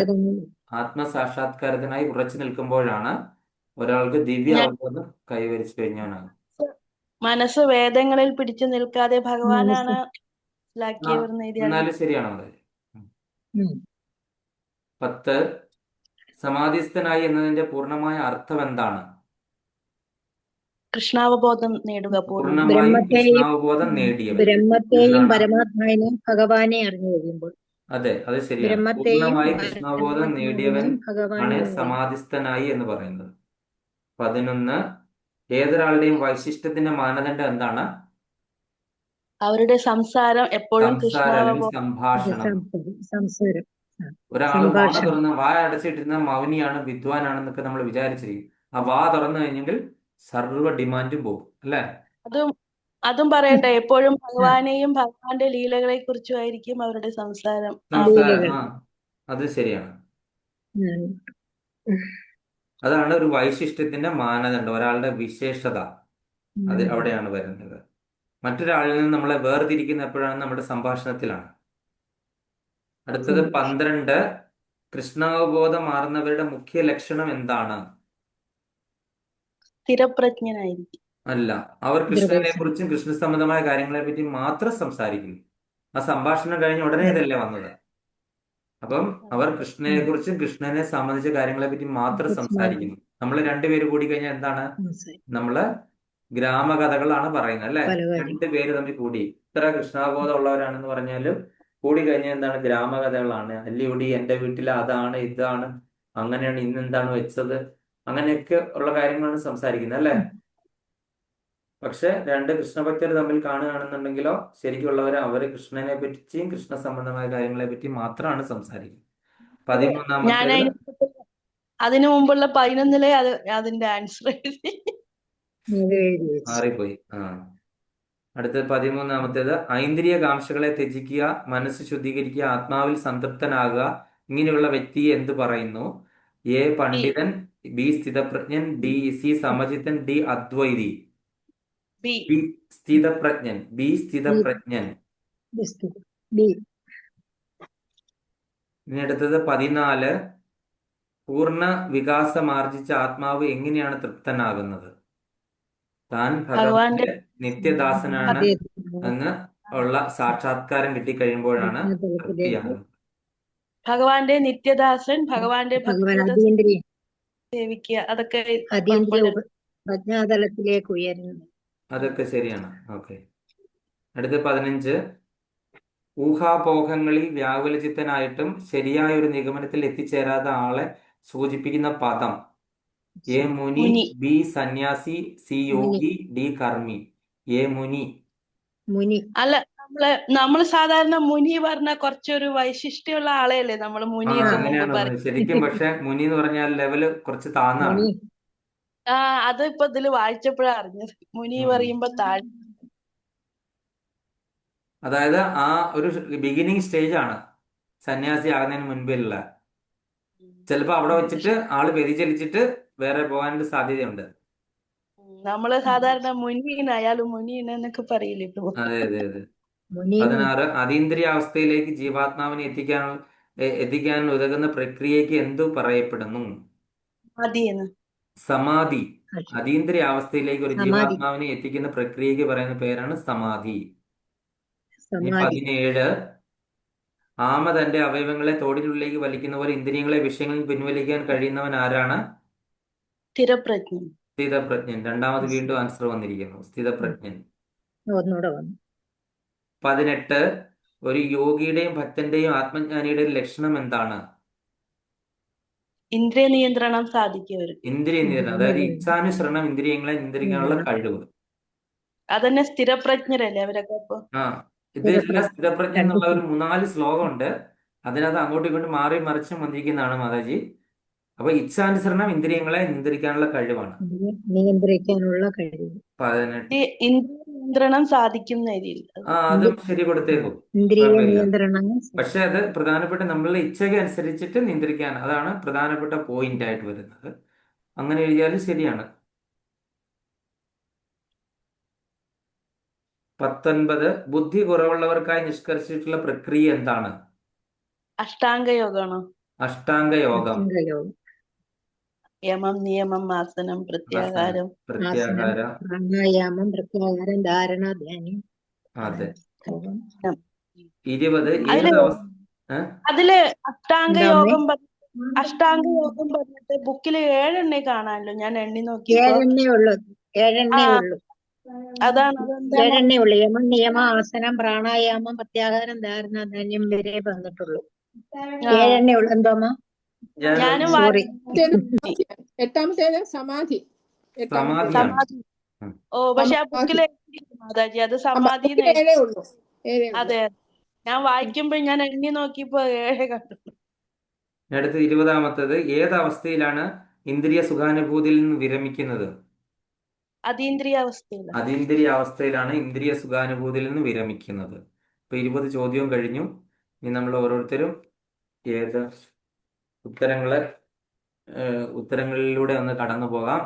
ആത്മസാക്ഷാത്കാരത്തിനായി ഉറച്ചു നിൽക്കുമ്പോഴാണ് ഒരാൾക്ക് ദിവ്യ അവബോധം കൈവരിച്ചു കഴിഞ്ഞവനാകും. മനസ്സ് വേദങ്ങളിൽ പിടിച്ചു നിൽക്കാതെ ഭഗവാനാണ് മനസ്സിലാക്കിയവർന്ന് എഴുതിയാണ്. എന്നാലും ശരിയാണോ അത്? 10, സമാധിസ്ഥനായി എന്നതിന്റെ പൂർണ്ണമായ അർത്ഥം എന്താണ്? കൃഷ്ണാവബോധം നേടുക. പൂർണ്ണമായി കൃഷ്ണാവബോധം നേടിയവൻ. ബ്രഹ്മത്തെയും എന്നാണ്. പരമാത്മാവിനെയും ഭഗവാനെ അറിഞ്ഞു കഴിയുമ്പോൾ. അതെ, അത് ശരിയാണ്. ബ്രഹ്മത്തെയും പൂർണ്ണമായി കൃഷ്ണാവബോധം നേടിയവൻ ആണ് ഭഗവാനെ സമാധിസ്ഥനായി എന്ന് പറയുന്നത്. 11, ഏതൊരാളുടെയും വൈശിഷ്ട്യത്തിന്റെ മാനദണ്ഡം എന്താണ്? അവരുടെ സംസാരം എപ്പോഴും സംസാരം അല്ലെങ്കിൽ കൃഷ്ണാവബോധം. സംഭാഷണം. സംസാരം. ഒരാൾ വാ അടച്ചിട്ടിരുന്ന മൗനിയാണ്, വിദ്വാനാണെന്നൊക്കെ നമ്മൾ വിചാരിച്ചിരിക്കും. ആ വാ തുറന്നു കഴിഞ്ഞെങ്കിൽ സർവ്വ ഡിമാൻഡും പോകും, അല്ലേ? അതും പറയട്ടെ, എപ്പോഴും ഭഗവാനെയും ഭഗവാന്റെ ലീലകളെ കുറിച്ചുമായിരിക്കും അവരുടെ സംസാരം. ആ, അത് ശരിയാണ്. അതാണ് ഒരു വൈശിഷ്ട്യത്തിന്റെ മാനദണ്ഡം, ഒരാളുടെ വിശേഷത. അത് അവിടെയാണ് വരുന്നത്. മറ്റൊരാളിൽ നിന്ന് നമ്മളെ വേർതിരിക്കുന്ന എപ്പോഴാണ്? നമ്മുടെ സംഭാഷണത്തിലാണ്. അടുത്തത് 12, കൃഷ്ണാവബോധം മാറുന്നവരുടെ മുഖ്യ ലക്ഷണം എന്താണ്? സ്ഥിരപ്രജ്ഞനായിരിക്കും. അല്ല, അവർ കൃഷ്ണനെ കുറിച്ചും കൃഷ്ണ സംബന്ധമായ കാര്യങ്ങളെ പറ്റി മാത്രം സംസാരിക്കുന്നു. ആ സംഭാഷണം കഴിഞ്ഞ ഉടനെ ഇതല്ലേ വന്നത്. അപ്പം അവർ കൃഷ്ണനെ കുറിച്ചും കൃഷ്ണനെ സംബന്ധിച്ച കാര്യങ്ങളെ പറ്റി മാത്രം സംസാരിക്കുന്നു. നമ്മൾ രണ്ടുപേര് കൂടി കഴിഞ്ഞാൽ എന്താണ്? നമ്മള് ഗ്രാമകഥകളാണ് പറയുന്നത്, അല്ലെ? രണ്ടുപേര് തമ്മിൽ കൂടി ഇത്ര കൃഷ്ണാബോധം ഉള്ളവരാണെന്ന് പറഞ്ഞാലും കൂടി കഴിഞ്ഞാൽ എന്താണ്? ഗ്രാമകഥകളാണ്. അല്ലിവിടെ എന്റെ വീട്ടിൽ അതാണ് ഇതാണ് അങ്ങനെയാണ്, ഇന്നെന്താണ് വെച്ചത്, അങ്ങനെയൊക്കെ ഉള്ള കാര്യങ്ങളാണ് സംസാരിക്കുന്നത്, അല്ലെ? പക്ഷെ രണ്ട് കൃഷ്ണഭക്തർ തമ്മിൽ കാണുകയാണെന്നുണ്ടെങ്കിലോ ശരിക്കുള്ളവർ അവര് കൃഷ്ണനെ പറ്റിയും കൃഷ്ണ സംബന്ധമായ കാര്യങ്ങളെ പറ്റി മാത്രമാണ് സംസാരിക്കുന്നത്. 13-ാമത്തേത്, അതിനു മുമ്പുള്ള 11-ലെ അതിന്റെ ആൻസർ മാറിപ്പോയി. അടുത്തത് 13-ാമത്തേത്, ഐന്ദ്രിയ കാംക്ഷകളെ ത്യജിക്കുക, മനസ്സ് ശുദ്ധീകരിക്കുക, ആത്മാവിൽ സംതൃപ്തനാകുക, ഇങ്ങനെയുള്ള വ്യക്തിയെ എന്ത് പറയുന്നു? എ പണ്ഡിതൻ, ബി സ്ഥിതപ്രജ്ഞൻ, സി സമചിത്തൻ, ഡി അദ്വൈതി. സ്ഥിതപ്രജ്ഞൻ. ബി സ്ഥിതപ്രജ്ഞൻ. ഇനി അടുത്തത് 14, പൂർണ്ണ വികാസമാർജിച്ച ആത്മാവ് എങ്ങനെയാണ് തൃപ്തനാകുന്നത്? താൻ ഭഗവാന്റെ നിത്യദാസനാണ് എന്ന് ഉള്ള സാക്ഷാത്കാരം കിട്ടിക്കഴിയുമ്പോഴാണ് തൃപ്തിയാകുന്നത്. ഭഗവാന്റെ നിത്യദാസൻ, ഭഗവാന്റെ സേവിക്കുക, അതൊക്കെ പ്രജ്ഞാതലത്തിലേക്ക് ഉയരുന്നു. അതൊക്കെ ശരിയാണ്. ഓക്കെ. അടുത്ത 15, ഊഹാപോഹങ്ങളിൽ വ്യാകുലചിത്തനായിട്ടും ശരിയായ ഒരു നിഗമനത്തിൽ എത്തിച്ചേരാത്ത ആളെ സൂചിപ്പിക്കുന്ന പദം? എ മുനി, ബി സന്യാസി, സി യോഗി, ഡി കർമ്മി. എ മുനി. അല്ല, നമ്മള് സാധാരണ മുനി പറഞ്ഞ കുറച്ചൊരു വൈശിഷ്ട്യമുള്ള ആളെയല്ലേ നമ്മൾ ആ മുനി എന്ന് മുമ്പ് അങ്ങനെയാണ് പറയും. ശരിക്കും. പക്ഷെ മുനി എന്ന് പറഞ്ഞാൽ ലെവല് കുറച്ച് താന്നാണ്. മുനി അത് ഇപ്പൊ ഇതില് വായിച്ചപ്പോഴാ അറിഞ്ഞത്. മുനി ഉം. പറയുമ്പോ താഴെ. അതായത് ആ ഒരു ബിഗിനിങ് സ്റ്റേജ് ആണ് സന്യാസി ആകുന്നതിന് മുൻപിലുള്ള. ചിലപ്പോ അവിടെ വെച്ചിട്ട് ആള് വ്യതിചലിച്ചിട്ട് വേറെ പോകാനുള്ള സാധ്യതയുണ്ട്. നമ്മള് സാധാരണ മുനീൻ അയാൾ മുനീൻ എന്നൊക്കെ പറയില്ലേ ഇപ്പൊ. അതെ അതെ അതെ. മുനി 16 അതീന്ദ്രിയ അവസ്ഥയിലേക്ക് ജീവാത്മാവിനെ എത്തിക്കാൻ ഉതകുന്ന പ്രക്രിയയ്ക്ക് എന്തു പറയപ്പെടുന്നു? മതിയെന്ന്. സമാധി. അതീന്ദ്രിയ അവസ്ഥയിലേക്ക് ഒരു സമാധി ജീവാത്മാവിനെ എത്തിക്കുന്ന പ്രക്രിയയ്ക്ക് പറയുന്ന പേരാണ് സമാധി. ഇനി സമാധി 17 ആമ തന്റെ അവയവങ്ങളെ തോടിനുള്ളിലേക്ക് വലിക്കുന്ന പോലെ ഇന്ദ്രിയങ്ങളെ വിഷയങ്ങളിൽ പിൻവലിക്കാൻ കഴിയുന്നവൻ ആരാണ്? സ്ഥിരപ്രജ്ഞൻ. സ്ഥിതപ്രജ്ഞൻ. രണ്ടാമത് വീണ്ടും ആൻസർ വന്നിരിക്കുന്നു, സ്ഥിതപ്രജ്ഞൻ. ഒന്നുകൂടെ വന്നു 18 ഒരു യോഗിയുടെയും ഭക്തന്റെയും ആത്മജ്ഞാനിയുടെയും ലക്ഷണം എന്താണ്? ഇന്ദ്രിയ നിയന്ത്രണം സാധിക്കവർക്ക്. ഇന്ദ്രിയ നിയന്ത്രണം. അതായത് ഇച്ഛാനുസരണം ഇന്ദ്രിയങ്ങളെ നിയന്ത്രിക്കാനുള്ള കഴിവ്. അതന്നെ സ്ഥിരപ്രജ്ഞരല്ലേ അവരൊക്കെ അപ്പൊ. ആ ഇതെല്ലാം സ്ഥിതപ്രജ്ഞ എന്നുള്ള ഒരു 3-4 ശ്ലോകം ഉണ്ട്. അതിനകത്ത് അങ്ങോട്ടും ഇങ്ങോട്ടും മാറി മറിച്ചും വന്നിരിക്കുന്നതാണ് മാതാജി. അപ്പൊ ഇച്ഛാനുസരണം ഇന്ദ്രിയങ്ങളെ നിയന്ത്രിക്കാനുള്ള കഴിവാണ്. നിയന്ത്രിക്കാനുള്ള കഴിവ് 18 ഇന്ദ്രിയ നിയന്ത്രണം സാധിക്കുന്ന രീതിയിൽ. അതും ശരി കൊടുത്തേക്കും, ഇന്ദ്രിയ കുഴപ്പമില്ല. നിയന്ത്രണം പക്ഷെ അത് പ്രധാനപ്പെട്ട നമ്മളുടെ ഇച്ഛയ്ക്ക് അനുസരിച്ചിട്ട് നിയന്ത്രിക്കാൻ, അതാണ് പ്രധാനപ്പെട്ട പോയിന്റ് ആയിട്ട് വരുന്നത്. അങ്ങനെ എഴുതിയാലും ശരിയാണ്. 19 ബുദ്ധി കുറവുള്ളവർക്കായി നിഷ്കർഷിച്ചിട്ടുള്ള പ്രക്രിയ എന്താണ്? അഷ്ടാംഗയോഗമാണോ? അഷ്ടാംഗ യോഗം. അംഗയോഗം യമം, നിയമം, ആസനം, ആസനം, പ്രത്യാഹാരം. ആസനം പ്രത്യാഹാര. പ്രാണായാമം പ്രത്യാഹാരം ധാരണ ധ്യാനം അതെ. യോഗം. 20 അതില് ഏത് അവസ്ഥ? അതില് അഷ്ടാംഗ എന്താ യോഗം അഷ്ടാംഗ യോഗം പറഞ്ഞിട്ട് ബുക്കില് 7 എണ്ണേ കാണാമല്ലോ, ഞാൻ എണ്ണി നോക്കിയപ്പോ. ഏഴെണ്ണേ ആ ഉള്ളൂ അതാണ്. അതെന്താണ്? ഏഴെണ്ണേ ഉള്ളൂ. യമം നിയമം ആസനം പ്രാണായാമം പ്രത്യാഹാരം ധാരണ ധാന്യം വരെ വന്നിട്ടുള്ളൂ. ഏഴെണ്ണേ ഉള്ളൂ. എന്തോമ്മ ഞാനും സോറി എട്ടാമത്തേത് സമാധി. എട്ടാമത്തേത് സമാധിയാണ്. സമാധി. പക്ഷെ ആ ബുക്കില് മാതാജി അത് സമാധി ബുക്കിൽ 7 ഉള്ളൂ. 7 ഉള്ളൂ. അതെ, ഞാൻ വായിക്കുമ്പോ ഞാൻ എണ്ണി നോക്കിയപ്പോ 7 കണ്ടു. അടുത്ത 20-ാമത്തേത് ഏത് അവസ്ഥയിലാണ് ഇന്ദ്രിയ സുഖാനുഭൂതിയിൽ നിന്ന് വിരമിക്കുന്നത്? അതീന്ദ്രിയ അവസ്ഥയില. അതീന്ദ്രിയ അവസ്ഥയിലാണ് ഇന്ദ്രിയ സുഖാനുഭൂതിയിൽ നിന്ന് വിരമിക്കുന്നത്. ഇപ്പൊ 20 ചോദ്യവും കഴിഞ്ഞു. ഇനി നമ്മൾ ഓരോരുത്തരും ഏത് ഉത്തരങ്ങളിലൂടെ ഒന്ന് കടന്നു പോകാം.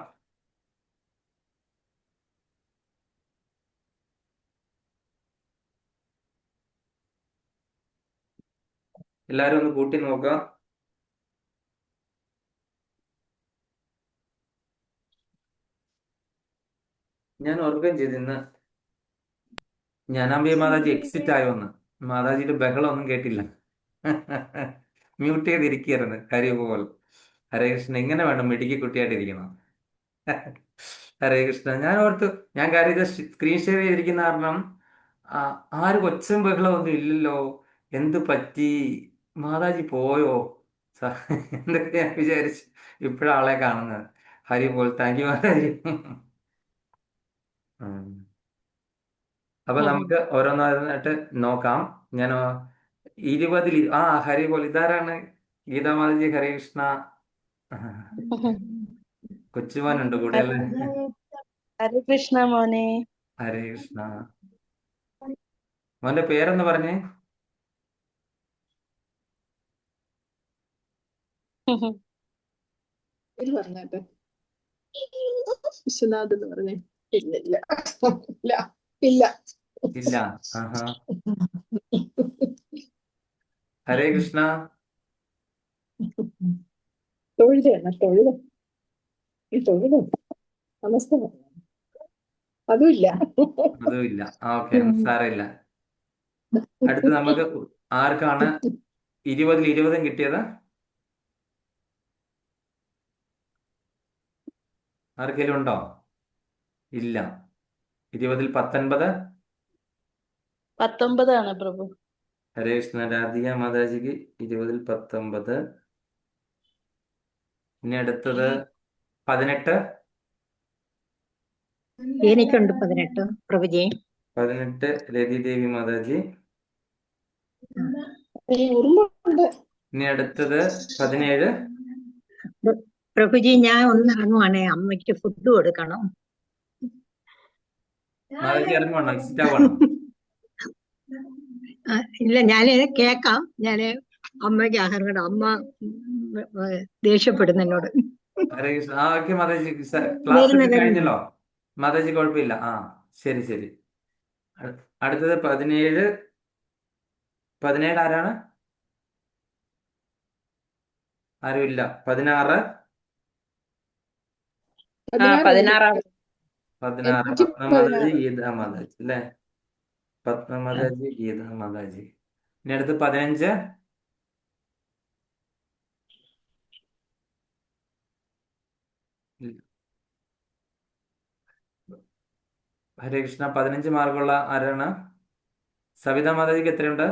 എല്ലാരും ഒന്ന് കൂട്ടി നോക്കാം. ഞാൻ ഓർക്കുകയും ചെയ്തു ഇന്ന് ജ്ഞാനാംബിക മാതാജി എക്സിറ്റ് ആയോന്ന്. മാതാജിയുടെ ബഹളം ഒന്നും കേട്ടില്ല. മ്യൂട്ട് ചെയ്തിരിക്കുകയായിരുന്നു കരിപോൽ. ഹരേ കൃഷ്ണ, ഇങ്ങനെ വേണം മിടുക്കി കുട്ടിയായിട്ടിരിക്കണം. ഹരേ കൃഷ്ണ. ഞാൻ ഓർത്തു, ഞാൻ കാര്യം ഇത് സ്ക്രീൻ ഷെയർ ചെയ്തിരിക്കുന്ന കാരണം ആരും ഒച്ചും ബഹളം ഒന്നും ഇല്ലല്ലോ, എന്ത് പറ്റി, മാതാജി പോയോ എന്തൊക്കെ ഞാൻ വിചാരിച്ചു. ഇപ്പോഴാളെ കാണുന്നത്. ഹരി പോൽ. Thank you Mataji. അപ്പൊ നമുക്ക് ഓരോന്നായിട്ട് നോക്കാം. ഞാൻ 20 ഹരി പോൽ. ഇതാരാണ്? ഗീതാ മാതാജി. ഹരേ കൃഷ്ണ. കൊച്ചുമോനുണ്ട് കൂടെ അല്ലേ? ഹരേ കൃഷ്ണ മോനെ. ഹരേ കൃഷ്ണ. മോന്റെ പേരൊന്ന് പറഞ്ഞേ. ഇത് പറഞ്ഞാട്ടെ. വിശ്വനാഥ് എന്ന് പറഞ്ഞേ. ഇല്ല ഇല്ല ഇല്ല. ഇല്ല. ആഹാ. ഹരേ കൃഷ്ണ. തൊഴുത് നമസ്തേ അതുമില്ല. അതുമില്ല. ഓക്കെ, സാരമില്ല. അടുത്ത് നമുക്ക് ആർക്കാണ് 20-ൽ 20 കിട്ടിയത്? ആർക്കെങ്കിലും ഉണ്ടോ? ഇല്ല. 20-ൽ 19? 19 പ്രഭു. ഹരേ കൃഷ്ണ. രാധിക മാതാജിക്ക് 20-ൽ 19. ഇനി അടുത്തത് 18. എനിക്കുണ്ട് 18 പ്രഭുജി. 18 രതി ദേവി മാതാജി. ഈ ഉറുമ്പുണ്ട്. ഇനി അടുത്തത് 17 പ്രഭുജി ഞാൻ ഒന്ന് ഇറങ്ങുവാണേ, അമ്മയ്ക്ക് ഫുഡ് കൊടുക്കണം. മാതാജി ഇറങ്ങുവാണോ? എക്സിറ്റ് ആവുകയാണോ? ഇല്ല, ഞാന് കേക്കാം. ഞാന് അമ്മയ്ക്ക് ആഹാരം കൊടുക്കാം. അമ്മ ദേഷ്യപ്പെടുന്നു എന്നോട്. ഹരേ കൃഷ്ണ. ആ ഓക്കെ മാതാജി, ക്ലാസ് വരുന്ന ഒക്കെ വരുന്ന കഴിഞ്ഞല്ലോ മാതാജി, കുഴപ്പമില്ല. ആ ശരി ശരി. അടുത്തത് 17 ആരാണ്? ആരുമില്ല. 16 പതിനാറ് 16 എനിക്ക് പത്മ മാതാജി, 16. ഗീത മാതാജി അല്ലേ? പത്മ മാതാജി, ഗീത മാതാജി. ഇനി അടുത്ത് 15 ഹരേ കൃഷ്ണ. 15 മാർക്കുള്ള ആരാണ്? സവിത മാതാജിക്ക് എത്രയുണ്ട്?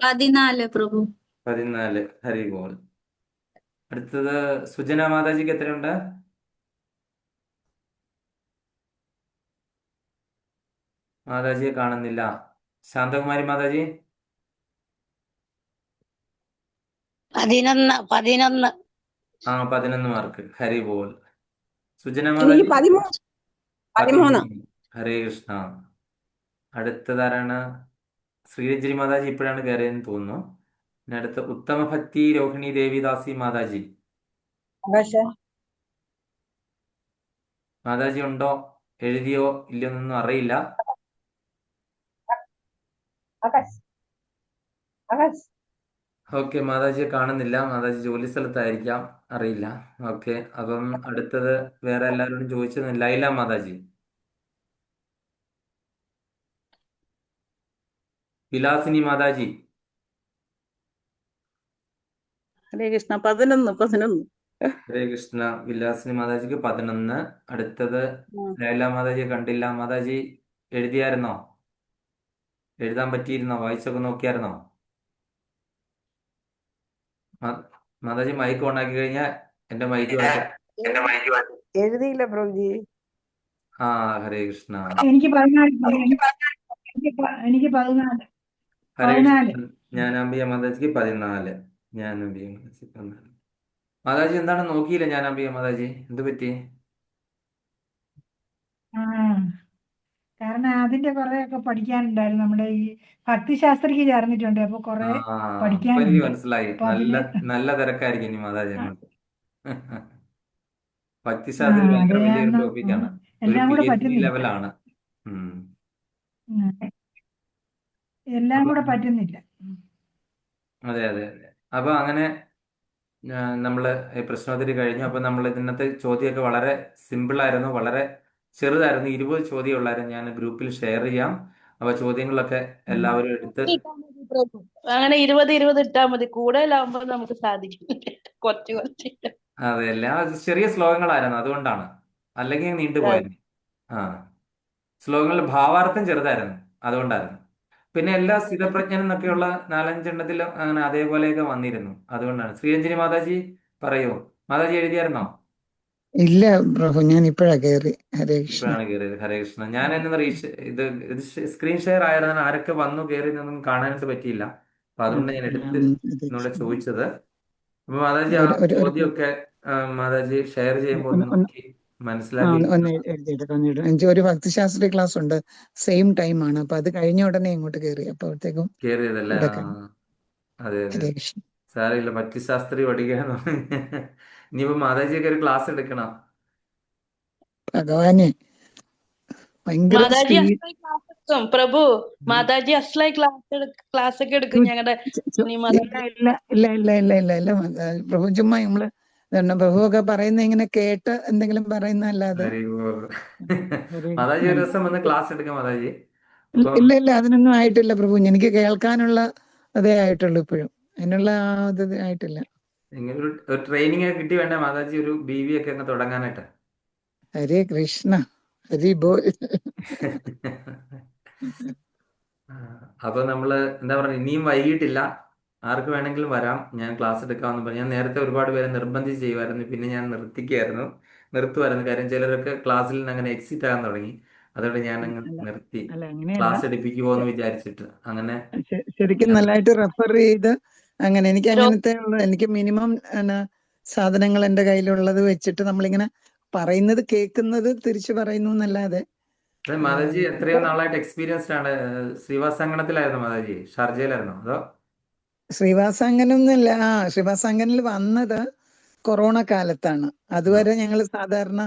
14 പ്രഭു. 14. ഹരി ബോൾ. അടുത്തത് സുജന മാതാജിക്ക് എത്രയുണ്ട്? മാതാജിയെ കാണുന്നില്ല. ശാന്തകുമാരി മാതാജി 11. ആ 11 മാർക്ക്. ഹരി ബോൾ. സുജന എനിക്ക് മാതാജി 13. 13. ഹരേ കൃഷ്ണ. അടുത്തതാരാണ്? ശ്രീരഞ്ജനി മാതാജി ഇപ്പോഴാണ് കയറിയെന്ന് തോന്നുന്നു. പിന്നെ അടുത്ത ഉത്തമ ഭക്തി രോഹിണി ദേവിദാസി മാതാജി. മാതാജി ഉണ്ടോ, എഴുതിയോ ഇല്ലയോ എന്നൊന്നും അറിയില്ല. ഓക്കെ, മാതാജിയെ കാണുന്നില്ല. മാതാജി ജോലി സ്ഥലത്തായിരിക്കാം, അറിയില്ല. ഓക്കെ, അപ്പം അടുത്തത് വേറെ എല്ലാവരോടും ചോദിച്ചത് ലൈല മാതാജി. വിലാസിനി മാതാജി. ഹരേ കൃഷ്ണ. 11. ഹരേ കൃഷ്ണ. വിലാസിനി മാതാജിക്ക് 11. അടുത്തത് ലൈല മാതാജിയെ കണ്ടില്ല. മാതാജി എഴുതിയായിരുന്നോ? എഴുതാൻ പറ്റിയിരുന്നോ? വായിച്ചൊക്കെ നോക്കിയായിരുന്നോ? മാതാജി മൈക്ക് ഓണാക്കി കഴിഞ്ഞാൽ എന്റെ മൈക്ക് എഴുതിയില്ല പ്രഭുജി. ആ ഹരേ കൃഷ്ണ. എനിക്ക് 14. എനിക്ക് 14. ഹരേ കൃഷ്ണ. ജ്ഞാനാംബിക മാതാജിക്ക് 14. ജ്ഞാനാംബിക മാതാജി 14. മാതാജി എന്താണ് നോക്കിയില്ല? ജ്ഞാനാംബിക മാതാജി എന്ത് പറ്റി? ആ കാരണം അതിന്റെ കുറെ ഒക്കെ പഠിക്കാനുണ്ടായിരുന്നു. നമ്മുടെ ഈ ഭക്തിശാസ്ത്രക്ക് ചേർന്നിട്ടുണ്ട്. അപ്പൊ ആ കുറെ അപ്പൊ എനിക്ക് പഠിക്കാനുണ്ട്. മനസ്സിലായി. അപ്പൊ നല്ല അതില് നല്ല തിരക്കായിരിക്കും ഇനി മാതാജി അങ്ങോട്ട്. ആ ഭക്തിശാസ്ത്രി അത് ഭയങ്കര വലിയൊരു കാരണം ടോപ്പിക്കാണ്. ഒരു എല്ലാം കൂടെ PhD പറ്റുന്നില്ല. ലെവലാണ്. ഉം. ഉം. എല്ലാം അപ്പൊ കൂടെ പറ്റുന്നില്ല. അതെ അതെ അതെ. അപ്പൊ അങ്ങനെ നമ്മള് പ്രശ്നോത്തരി കഴിഞ്ഞു. അപ്പൊ നമ്മൾ ഇന്നത്തെ ചോദ്യമൊക്കെ വളരെ സിമ്പിൾ ആയിരുന്നു, വളരെ ചെറുതായിരുന്നു. 20 ചോദ്യം ഉള്ളായിരുന്നു. ഞാൻ ഗ്രൂപ്പിൽ ഷെയർ ചെയ്യാം. അപ്പൊ ചോദ്യങ്ങളൊക്കെ എല്ലാവരും എടുത്ത് ഇട്ടാ മതി പ്രഭു. അങ്ങനെ 20 ഇട്ടാ മതി. കൂടുതലാവുമ്പോ നമുക്ക് സാധിക്കും. കുറച്ച് അതെ എല്ലാം ചെറിയ ശ്ലോകങ്ങളായിരുന്നു, അതുകൊണ്ടാണ്. അല്ലെങ്കിൽ നീണ്ടുപോയിരുന്നു. ആ ശ്ലോകങ്ങളുടെ ഭാവാർത്ഥം ചെറുതായിരുന്നു, അതുകൊണ്ടായിരുന്നു. പിന്നെ എല്ലാ സ്ഥിതപ്രജ്ഞനും എന്നൊക്കെയുള്ള 4-5 അങ്ങനെ അതേപോലെയൊക്കെ വന്നിരുന്നു, അതുകൊണ്ടാണ്. ശ്രീരഞ്ജനി മാതാജി പറയൂ. മാതാജി എഴുതിയായിരുന്നോ? ഇല്ല പ്രഭു, ഞാൻ ഇപ്പോഴാ കയറി. ഹരേ കൃഷ്ണ. ഇപ്പോഴാണ് കയറിയത്. ഹരേ കൃഷ്ണ. ഞാൻ എന്നാ ഇത് ഇത് സ്ക്രീൻ ഷെയർ ആയിരുന്ന ആരൊക്കെ വന്നു കയറി എന്നൊന്നും കാണാനായിട്ട് പറ്റിയില്ല. അപ്പൊ അതുകൊണ്ട് ഞാൻ എടുത്ത് എന്നോട് ചോദിച്ചത്. അപ്പൊ മാതാജി ആ ചോദ്യമൊക്കെ മാതാജി ഷെയർ ചെയ്യുമ്പോൾ ഒന്ന് നോക്കി മനസ്സിലാക്കി ഒന്ന് എഴുതിയിടാം. എനിക്ക് ഒരു ഭക്തിശാസ്ത്രി ക്ലാസ് ഉണ്ട്, സെയിം ടൈം ആണ്. അപ്പൊ അത് കഴിഞ്ഞ ഉടനെ ഇങ്ങോട്ട് കയറി. അപ്പോഴത്തേക്കും കയറിയതല്ലേ? ഇവിടെ ആ അതെ അതെ. ഹരേ കൃഷ്ണ. സാരമില്ല, ഭക്തിശാസ്ത്രി പഠിക്കാന്ന് ഇനിയിപ്പോ മാതാജിയൊക്കെ ഒരു ക്ലാസ് എടുക്കണം. ഭഗവാനെ ഭയങ്കര മാതാജി സ്പീഡ്. അസ്ലായി ക്ലാസ് എടുക്കും പ്രഭു. മാതാജി അസ്ലായി ക്ലാസ് ഒക്കെ എടുക്കും ഞങ്ങളുടെ ഇല്ല ഇല്ല ഇല്ല ഇല്ല ഇല്ല ഇല്ല ഇല്ല പ്രഭു, ചുമ്മാ നമ്മള് പ്രഭു ഒക്കെ പറയുന്ന ഇങ്ങനെ കേട്ട് എന്തെങ്കിലും പറയുന്നല്ലാതെ. മാതാജി ഒരു ദിവസം വന്ന് ക്ലാസ് എടുക്കാം മാതാജി. അപ്പം ഇല്ല ഇല്ല, അതിനൊന്നും ആയിട്ടില്ല പ്രഭു. എനിക്ക് കേൾക്കാനുള്ള അതേ ആയിട്ടുള്ളൂ ഇപ്പോഴും. അതിനുള്ള ഇത് ആയിട്ടില്ല. ഇങ്ങനെ ഒരു ട്രെയിനിങ് ഒക്കെ കിട്ടി വേണ്ടേ മാതാജി ഒരു BV ഒക്കെ അങ്ങ് തുടങ്ങാനായിട്ട്? ഹരേ കൃഷ്ണ. ഹരി ബോൾ. അപ്പൊ നമ്മള് എന്താ പറയുക, ഇനിയും വൈകിട്ടില്ല. ആർക്ക് വേണമെങ്കിലും വരാം, ഞാൻ ക്ലാസ് എടുക്കാമെന്ന് പറഞ്ഞു. ഞാൻ നേരത്തെ ഒരുപാട് പേരെ നിർബന്ധിച്ച് ചെയ്യുമായിരുന്നു, പിന്നെ ഞാൻ നിർത്തുമായിരുന്നു. കാര്യം ചിലരൊക്കെ ക്ലാസ്സിൽ നിന്ന് അങ്ങനെ എക്സിറ്റ് ആകാൻ തുടങ്ങി. അതോടെ ഞാൻ അങ്ങ് അല്ല നിർത്തി. അല്ല അങ്ങനെയല്ല. ക്ലാസ് എടുപ്പിക്കുമോ എന്ന് വിചാരിച്ചിട്ട് അങ്ങനെ. ശരിക്കും ഞാൻ നല്ലതായിട്ട് റെഫർ ചെയ്ത് അങ്ങനെ എനിക്ക് രോ- അങ്ങനത്തെ എനിക്ക് മിനിമം സാധനങ്ങൾ എൻ്റെ കയ്യിലുള്ളത് വെച്ചിട്ട് നമ്മളിങ്ങനെ പറയുന്നത് കേൾക്കുന്നത് തിരിച്ചു പറയുന്നു എന്നല്ലാതെ അതെ, മാതാജി എത്രയോ നാളായിട്ട് എക്സ്പീരിയൻസ്ഡ് ആണ്. ശ്രീവാസംഗണത്തിലായിരുന്നു മാതാജി, ഷാർജയിലായിരുന്നു അതോ? ശ്രീവാസാങ്കനൊന്നുമില്ല. ശ്രീവാസാങ്കനിൽ വന്നത് കൊറോണ കാലത്താണ്. അതുവരെ ഞങ്ങൾ സാധാരണ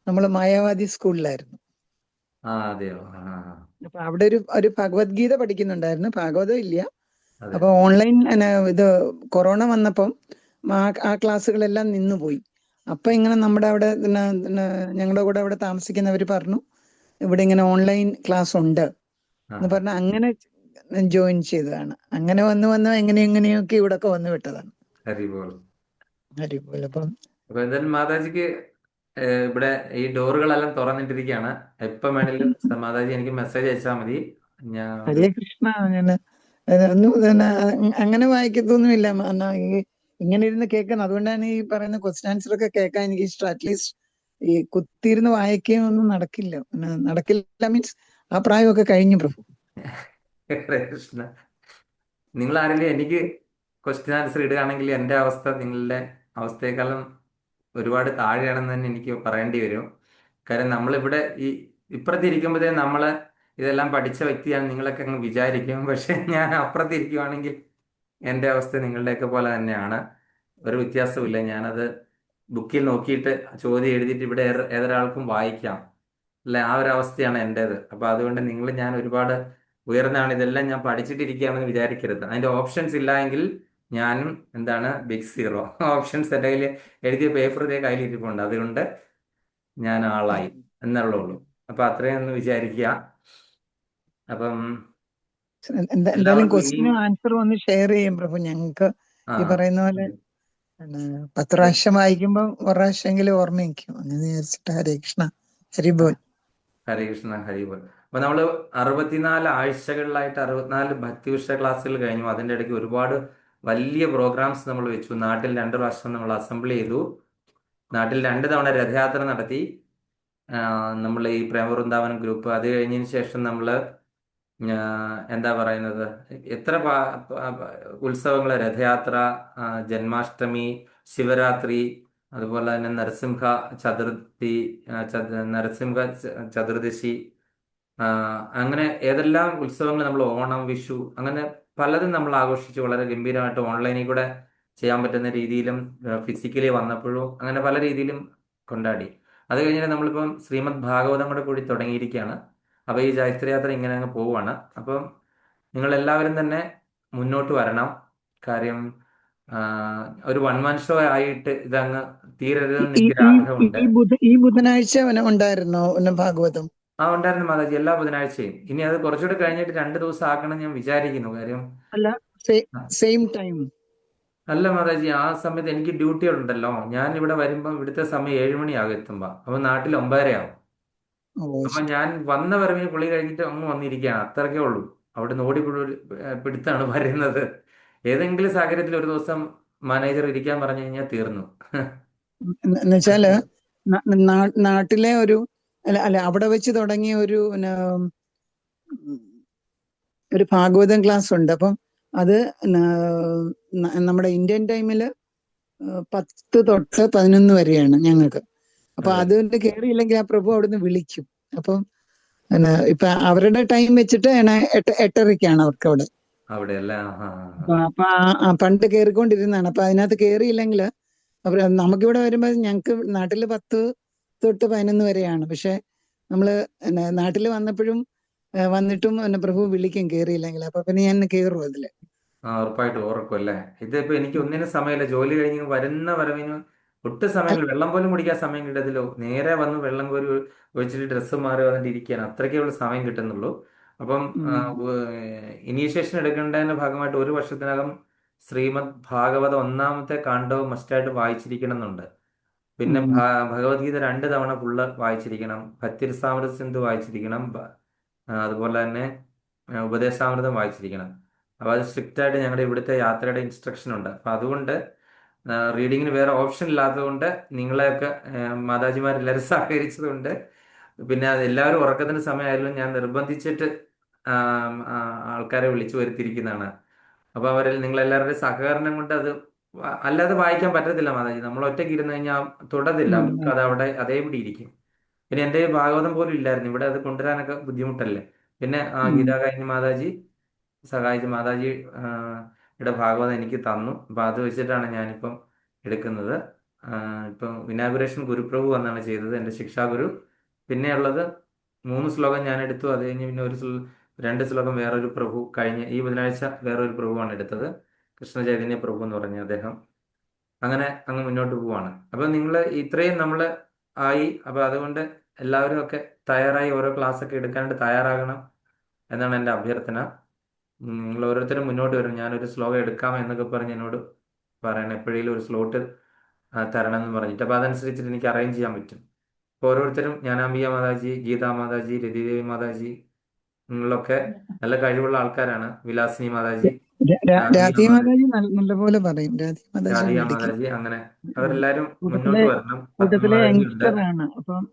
നമ്മൾ മായാവാദി സ്കൂളിലായിരുന്നു. അതെയോ? അപ്പൊ അവിടെ ഒരു ഭഗവത്ഗീത പഠിക്കുന്നുണ്ടായിരുന്നു, ഭാഗവതം ഇല്ല. അതെ. അപ്പൊ ഓൺലൈൻ ഇത് കൊറോണ വന്നപ്പം ആ ക്ലാസ്സുകളെല്ലാം നിന്നുപോയി. അപ്പൊ ഇങ്ങനെ നമ്മുടെ അവിടെ ഞങ്ങളുടെ കൂടെ അവിടെ താമസിക്കുന്നവർ പറഞ്ഞു ഇവിടെ ഇങ്ങനെ ഓൺലൈൻ ക്ലാസ് ഉണ്ട് എന്ന് പറഞ്ഞ അങ്ങനെ ജോയിൻ ചെയ്തതാണ്. അങ്ങനെ വന്ന് എങ്ങനെയൊക്കെ ഇവിടൊക്കെ വന്നു വിട്ടതാണ്. ഹരിബോൾ. ഹരിപോലെ. അപ്പം അപ്പൊ എന്തായാലും മാതാജിക്ക് ഇവിടെ ഈ ഡോറുകളെല്ലാം തുറന്നിട്ടിരിക്കുകയാണ്. എപ്പം വേണേലും മാതാജി എനിക്ക് മെസ്സേജ് അയച്ചാൽ മതി. ഞാൻ ഒരു ഹരേ കൃഷ്ണ. ഞാൻ ഒന്നും അങ്ങനെ വായിക്കത്തൊന്നുമില്ല. ഇങ്ങനെ ഇരുന്ന് കേൾക്കണം. അതുകൊണ്ടാണ് ഈ പറയുന്ന ക്വസ്റ്റ്യൻ ആൻസർ ഒക്കെ കേൾക്കാൻ എനിക്ക് ഇഷ്ടം. അറ്റ്ലീസ്റ്റ് ഈ കുത്തിയിരുന്ന് വായിക്കുകയും ഒന്നും നടക്കില്ല. നടക്കില്ല മീൻസ് ആ പ്രായമൊക്കെ കഴിഞ്ഞു പ്രഭു. ഹരേ കൃഷ്ണ. നിങ്ങൾ ആരെങ്കിലും എനിക്ക് ക്വസ്റ്റ്യൻ ആൻസർ ഇടുകയാണെങ്കിൽ എൻ്റെ അവസ്ഥ നിങ്ങളുടെ അവസ്ഥയെക്കാളും ഒരുപാട് താഴെയാണെന്ന് തന്നെ എനിക്ക് പറയേണ്ടി വരും. കാര്യം നമ്മളിവിടെ ഈ ഇപ്പുറത്തിരിക്കുമ്പോഴേ നമ്മൾ ഇതെല്ലാം പഠിച്ച വ്യക്തിയാണ് നിങ്ങളൊക്കെ അങ്ങ് വിചാരിക്കും. പക്ഷെ ഞാൻ അപ്പുറത്തിരിക്കുവാണെങ്കിൽ എൻ്റെ അവസ്ഥ നിങ്ങളുടെയൊക്കെ പോലെ തന്നെയാണ്. ഒരു വ്യത്യാസമില്ല. ഞാനത് ബുക്കിൽ നോക്കിയിട്ട് ചോദ്യം എഴുതിയിട്ട് ഇവിടെ ഏതൊരാൾക്കും വായിക്കാം അല്ലെ, ആ ഒരു അവസ്ഥയാണ് എൻ്റേത്. അപ്പൊ അതുകൊണ്ട് ഞാൻ ഒരുപാട് ഉയർന്നാണ്, ഇതെല്ലാം ഞാൻ പഠിച്ചിട്ടിരിക്കുകയാണെന്ന് വിചാരിക്കരുത്. അതിന്റെ ഓപ്ഷൻസ് ഇല്ല എങ്കിൽ ഞാനും എന്താണ് ബിഗ് സീറോ. ഓപ്ഷൻസ് എൻ്റെ കയ്യിൽ എഴുതിയ പേപ്പർ ഇതേ കയ്യിലിരിപ്പുണ്ട്, അതുകൊണ്ട് ഞാൻ ആളായി എന്നുള്ളൂ. അപ്പൊ അത്രയും ഒന്ന് വിചാരിക്കുക. അപ്പം എന്തായാലും എല്ലാവർക്കും ഇനിയും ക്വസ്റ്റ്യനും ആൻസറും ഒന്ന് ഷെയർ ചെയ്യും പ്രഭു. ഞങ്ങൾക്ക് ആ ഈ പറയുന്ന പോലെ 10 പ്രാവശ്യം വായിക്കുമ്പോൾ ഒരു പ്രാവശ്യമെങ്കിലും ഓർമ്മയ്ക്കും. അങ്ങനെ വിചാരിച്ചിട്ട് ഹരേ കൃഷ്ണ ഹരിബോൽ. ഹരേ കൃഷ്ണ ഹരിബോൾ. അപ്പൊ നമ്മള് 64 ആഴ്ചകളിലായിട്ട് 64 ഭക്തിവിഷയ ക്ലാസ്സുകൾ കഴിഞ്ഞു. അതിന്റെ ഇടയ്ക്ക് ഒരുപാട് വലിയ പ്രോഗ്രാംസ് നമ്മൾ വെച്ചു. നാട്ടിൽ 2 പ്രാവശ്യം നമ്മൾ അസംബ്ലി ചെയ്തു. നാട്ടിൽ 2 തവണ രഥയാത്ര നടത്തി. നമ്മൾ ഈ പ്രേമവൃന്ദാവനം ഗ്രൂപ്പ്. അത് കഴിഞ്ഞതിന് ശേഷം നമ്മൾ എന്താ പറയുന്നത്, എത്ര ഉത്സവങ്ങൾ, രഥയാത്ര, ജന്മാഷ്ടമി, ശിവരാത്രി, അതുപോലെ തന്നെ നരസിംഹ ചതുർത്ഥി, നരസിംഹ ചതുർദശി, അങ്ങനെ ഏതെല്ലാം ഉത്സവങ്ങൾ നമ്മൾ, ഓണം, വിഷു, അങ്ങനെ പലതും നമ്മൾ ആഘോഷിച്ചു വളരെ ഗംഭീരമായിട്ട്. ഓൺലൈനിൽ കൂടെ ചെയ്യാൻ പറ്റുന്ന രീതിയിലും ഫിസിക്കലി വന്നപ്പോഴും അങ്ങനെ പല രീതിയിലും കൊണ്ടാടി. അത് കഴിഞ്ഞിട്ട് നമ്മളിപ്പം ശ്രീമദ് ഭാഗവതം കൂടി തുടങ്ങിയിരിക്കുകയാണ്. അപ്പൊ ഈ ജൈത്രയാത്ര ഇങ്ങനെ അങ്ങ് പോവുകയാണ്. അപ്പം നിങ്ങൾ എല്ലാവരും തന്നെ മുന്നോട്ട് വരണം. കാര്യം ഒരു വൺ മാൻ ഷോ ആയിട്ട് ഇതങ്ങ് തീരരുതെന്ന് എനിക്ക് ആഗ്രഹമുണ്ട്. ഈ ബുധനാഴ്ച ഉണ്ടായിരുന്നോ ഭാഗവതം? ഉണ്ടായിരുന്നു മാതാജി, എല്ലാ ബുധനാഴ്ചയും. ഇനി അത് കുറച്ചുകൂടെ കഴിഞ്ഞിട്ട് 2 ദിവസം ആക്കണം ഞാൻ വിചാരിക്കുന്നു. കാര്യം അല്ല സെയിം ടൈം അല്ല മാതാജി, ആ സമയത്ത് എനിക്ക് ഡ്യൂട്ടി ഉണ്ടല്ലോ. ഞാൻ ഇവിടെ വരുമ്പോൾ ഇവിടുത്തെ സമയം 7 മണിയാകും എത്തുമ്പോ. അപ്പൊ നാട്ടിൽ 9:30 ആവും. അപ്പൊ ഞാൻ വന്ന വരവിന് കുളി കഴിഞ്ഞിട്ട് അങ്ങ് വന്നിരിക്കുകയാണ്. അത്രയ്ക്കേ ഉള്ളൂ. അവിടെ നിന്ന് പിടുത്താണ് വരുന്നത്. ഏതെങ്കിലും സാഹചര്യത്തിൽ ഒരു ദിവസം മാനേജർ ഇരിക്കാൻ പറഞ്ഞു കഴിഞ്ഞാൽ തീർന്നു. എന്നുവെച്ചാല് നാട്ടിലെ അല്ല അവിടെ വെച്ച് തുടങ്ങിയ ഒരു ഭാഗവതം ക്ലാസ് ഉണ്ട്. അപ്പം അത് നമ്മുടെ ഇന്ത്യൻ ടൈമില് 10 തൊട്ട് 11 വരെയാണ് ഞങ്ങൾക്ക്. അപ്പൊ അതുകൊണ്ട് കേറിയില്ലെങ്കിൽ ആ പ്രഭു അവിടുന്ന് വിളിക്കും. അപ്പം ഇപ്പൊ അവരുടെ ടൈം വെച്ചിട്ട് 8:30ക്കാണ് അവർക്ക് അവിടെ. അപ്പൊ പണ്ട് കേറിക്കൊണ്ടിരുന്നതാണ്. അപ്പൊ അതിനകത്ത് കേറിയില്ലെങ്കിൽ നമുക്കിവിടെ വരുമ്പോ ഞങ്ങക്ക് നാട്ടില് 10 തൊട്ട് 11 വരെയാണ്. പക്ഷെ നമ്മള് നാട്ടില് വന്നിട്ടും പ്രഭു വിളിക്കും കേറിയില്ലെങ്കിൽ. അപ്പൊ പിന്നെ ഞാൻ കേറും അതില്. ഉറപ്പായിട്ട് ഓർക്കും അല്ലേ. ഇതിപ്പോ എനിക്ക് ഒന്നിനും സമയമില്ല. ജോലി കഴിഞ്ഞ് വരുന്ന വരവിന് ഒട്ടും സമയമില്ല. വെള്ളം പോലും കുടിക്കാൻ സമയം കിട്ടത്തില്ലോ. നേരെ വന്ന് വെള്ളം കോരി ഒഴിച്ചിട്ട് ഡ്രസ്സ് മാറി വന്നിട്ട് ഇരിക്കുകയാണ്. അത്രയ്ക്കേ ഉള്ള സമയം കിട്ടുന്നുള്ളൂ. അപ്പം ഇനീഷ്യേഷൻ എടുക്കേണ്ടതിന്റെ ഭാഗമായിട്ട് 1 വർഷത്തിനകം ശ്രീമദ് ഭാഗവതം 1ാമത്തെ കാണ്ഡവും മസ്റ്റായിട്ട് വായിച്ചിരിക്കണം എന്നുണ്ട്. പിന്നെ ഭഗവത്ഗീത 2 തവണ ഫുള്ള് വായിച്ചിരിക്കണം. ഭക്തിരസാമൃത സിന്ധു വായിച്ചിരിക്കണം. അതുപോലെ തന്നെ ഉപദേശാമൃതം വായിച്ചിരിക്കണം. അപ്പോൾ അത് സ്ട്രിക്റ്റ് ആയിട്ട് ഞങ്ങളുടെ ഇവിടുത്തെ യാത്രയുടെ ഇൻസ്ട്രക്ഷൻ ഉണ്ട്. അപ്പം അതുകൊണ്ട് റീഡിങ്ങിന് വേറെ ഓപ്ഷൻ ഇല്ലാത്തതുകൊണ്ട് നിങ്ങളെയൊക്കെ മാതാജിമാരെല്ലാവരും സഹകരിച്ചതുകൊണ്ട് പിന്നെ അത് എല്ലാവരും ഉറക്കത്തിന് സമയമായാലും ഞാൻ നിർബന്ധിച്ചിട്ട് ആൾക്കാരെ വിളിച്ചു വരുത്തിയിരിക്കുന്നതാണ്. അപ്പൊ അവരിൽ നിങ്ങൾ എല്ലാവരുടെയും സഹകരണം കൊണ്ട് അത് അല്ലാതെ വായിക്കാൻ പറ്റത്തില്ല മാതാജി. നമ്മൾ ഒറ്റയ്ക്ക് ഇരുന്ന് കഴിഞ്ഞാൽ തൊടത്തില്ല, നമുക്ക് അത് അവിടെ അതേപടി ഇരിക്കും. പിന്നെ എൻ്റെ ഭാഗവതം പോലും ഇല്ലായിരുന്നു ഇവിടെ, അത് കൊണ്ടുവരാനൊക്കെ ബുദ്ധിമുട്ടല്ലേ. പിന്നെ ഗീതാകാരിണി മാതാജി സഹായിച്ച് മാതാജി ഇവിടെ ഭാഗവതം എനിക്ക് തന്നു. അപ്പം അത് വെച്ചിട്ടാണ് ഞാനിപ്പം എടുക്കുന്നത്. ഇപ്പം ഇനാഗുറേഷൻ ഗുരുപ്രഭു വന്നാണ് ചെയ്തത്, എൻ്റെ ശിക്ഷാഗുരു. പിന്നെ ഉള്ളത് 3 ശ്ലോകം ഞാൻ എടുത്തു. അത് കഴിഞ്ഞ് പിന്നെ 2 ശ്ലോകം വേറൊരു പ്രഭു കഴിഞ്ഞ ഈ ബുധനാഴ്ച വേറൊരു പ്രഭുവാണ് എടുത്തത്, കൃഷ്ണ ചൈതന്യ പ്രഭു എന്ന് പറഞ്ഞ അദ്ദേഹം. അങ്ങനെ അങ്ങ് മുന്നോട്ട് പോവാണ്. അപ്പം നിങ്ങൾ ഇത്രയും നമ്മൾ ആയി. അപ്പം അതുകൊണ്ട് എല്ലാവരും ഒക്കെ തയ്യാറായി ഓരോ ക്ലാസ് ഒക്കെ എടുക്കാനായിട്ട് തയ്യാറാകണം എന്നാണ് എൻ്റെ അഭ്യർത്ഥന. നിങ്ങൾ ഓരോരുത്തരും മുന്നോട്ട് വരും. ഞാനൊരു ശ്ലോകം എടുക്കാം എന്നൊക്കെ പറഞ്ഞ് എന്നോട് പറയണം, എപ്പോഴേലും ഒരു സ്ലോട്ട് തരണം എന്ന് പറഞ്ഞിട്ട്. അപ്പോൾ അതനുസരിച്ചിട്ട് എനിക്ക് അറേഞ്ച് ചെയ്യാൻ പറ്റും. അപ്പോൾ ഓരോരുത്തരും, ജ്ഞാനാംബിക മാതാജി, ഗീതാ മാതാജി, രതിദേവി മാതാജി, നിങ്ങളൊക്കെ നല്ല കഴിവുള്ള ആൾക്കാരാണ്. വിലാസിനി മാതാജി, രാധിക രാധേ മാതാജി, മാതാജി നല്ലപോലെ പറയും. രാധേ മാതാജി രാധിക മിടുക്കി. മാതാജി, അങ്ങനെ അവരെല്ലാവരും കൂട്ടത്തിലെ മുന്നോട്ട് വരണം. പത്മ കൂട്ടത്തിലെ മാതാജി ഉണ്ട്. യങ്സ്റ്റർ ആണ്. അപ്പം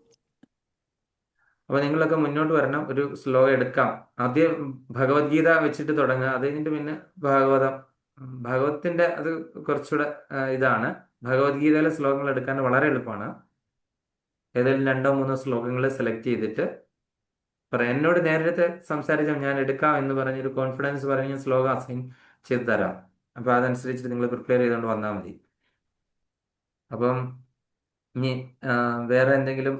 അപ്പോൾ നിങ്ങളൊക്കെ മുന്നോട്ട് വരണം. ഒരു ശ്ലോകം എടുക്കാം. ആദ്യം ഭഗവത്ഗീത വെച്ചിട്ട് തുടങ്ങുക. അത് കഴിഞ്ഞിട്ട് പിന്നെ ഭാഗവതം. ഭാഗവതത്തിന്റെ അത് കുറച്ചുകൂടെ ഇതാണ്. ഭഗവത്ഗീതയിലെ ശ്ലോകങ്ങൾ എടുക്കാൻ വളരെ എളുപ്പമാണ്. ഏതെങ്കിലും 2-3 ശ്ലോകങ്ങൾ സെലക്ട് ചെയ്തിട്ട് പറയാം. എന്നോട് നേരത്തെ സംസാരിച്ച ഞാൻ എടുക്കാം എന്ന് പറഞ്ഞൊരു കോൺഫിഡൻസ് പറഞ്ഞ് ശ്ലോകം അസൈൻ ചെയ്ത് തരാം. അപ്പോൾ അതനുസരിച്ചിട്ട് നിങ്ങൾ പ്രിപ്പയർ ചെയ്തുകൊണ്ട് വന്നാൽ മതി. അപ്പം ഇനി വേറെ എന്തെങ്കിലും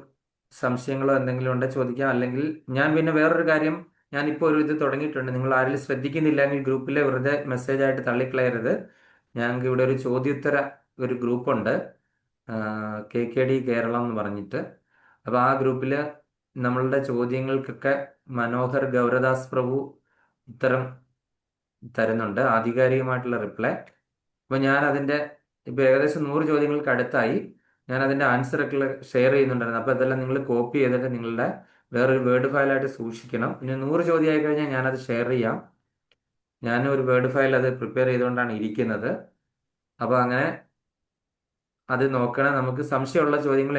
സംശയങ്ങളോ എന്തെങ്കിലും ഉണ്ടെങ്കിൽ ചോദിക്കാം. അല്ലെങ്കിൽ ഞാൻ പിന്നെ വേറൊരു കാര്യം, ഞാനിപ്പോൾ ഒരു ഇത് തുടങ്ങിയിട്ടുണ്ട്. നിങ്ങൾ ആരെങ്കിലും ശ്രദ്ധിക്കുന്നില്ലെങ്കിൽ ഗ്രൂപ്പിലെ വെറുതെ മെസ്സേജായിട്ട് തള്ളിക്കളയരുത്. ഞങ്ങൾക്ക് ഇവിടെ ഒരു ചോദ്യോത്തര ഒരു ഗ്രൂപ്പുണ്ട്, KKD കേരളം എന്ന് പറഞ്ഞിട്ട്. അപ്പോൾ ആ ഗ്രൂപ്പിൽ നമ്മളുടെ ചോദ്യങ്ങൾക്കൊക്കെ മനോഹർ ഗൗരദാസ് പ്രഭു ഉത്തരം തരുന്നുണ്ട്, ആധികാരികമായിട്ടുള്ള റിപ്ലൈ. അപ്പോൾ ഞാൻ അതിൻ്റെ ഇപ്പോൾ ഏകദേശം 100 ചോദ്യങ്ങൾക്ക് അടുത്തായി. ഞാൻ അതിൻ്റെ ആൻസറൊക്കെ ഷെയർ ചെയ്യുന്നുണ്ടായിരുന്നു. അപ്പോൾ അതെല്ലാം നിങ്ങൾ കോപ്പി ചെയ്തിട്ട് നിങ്ങളുടെ വേറൊരു വേർഡ് ഫയലായിട്ട് സൂക്ഷിക്കണം. പിന്നെ 100 ചോദ്യമായി കഴിഞ്ഞാൽ ഞാനത് ഷെയർ ചെയ്യാം. ഞാൻ ഒരു വേർഡ് ഫയൽ അത് പ്രിപ്പയർ ചെയ്തുകൊണ്ടാണ് ഇരിക്കുന്നത്. അപ്പോൾ അങ്ങനെ അത് നോക്കണം. നമുക്ക് സംശയമുള്ള ചോദ്യങ്ങൾ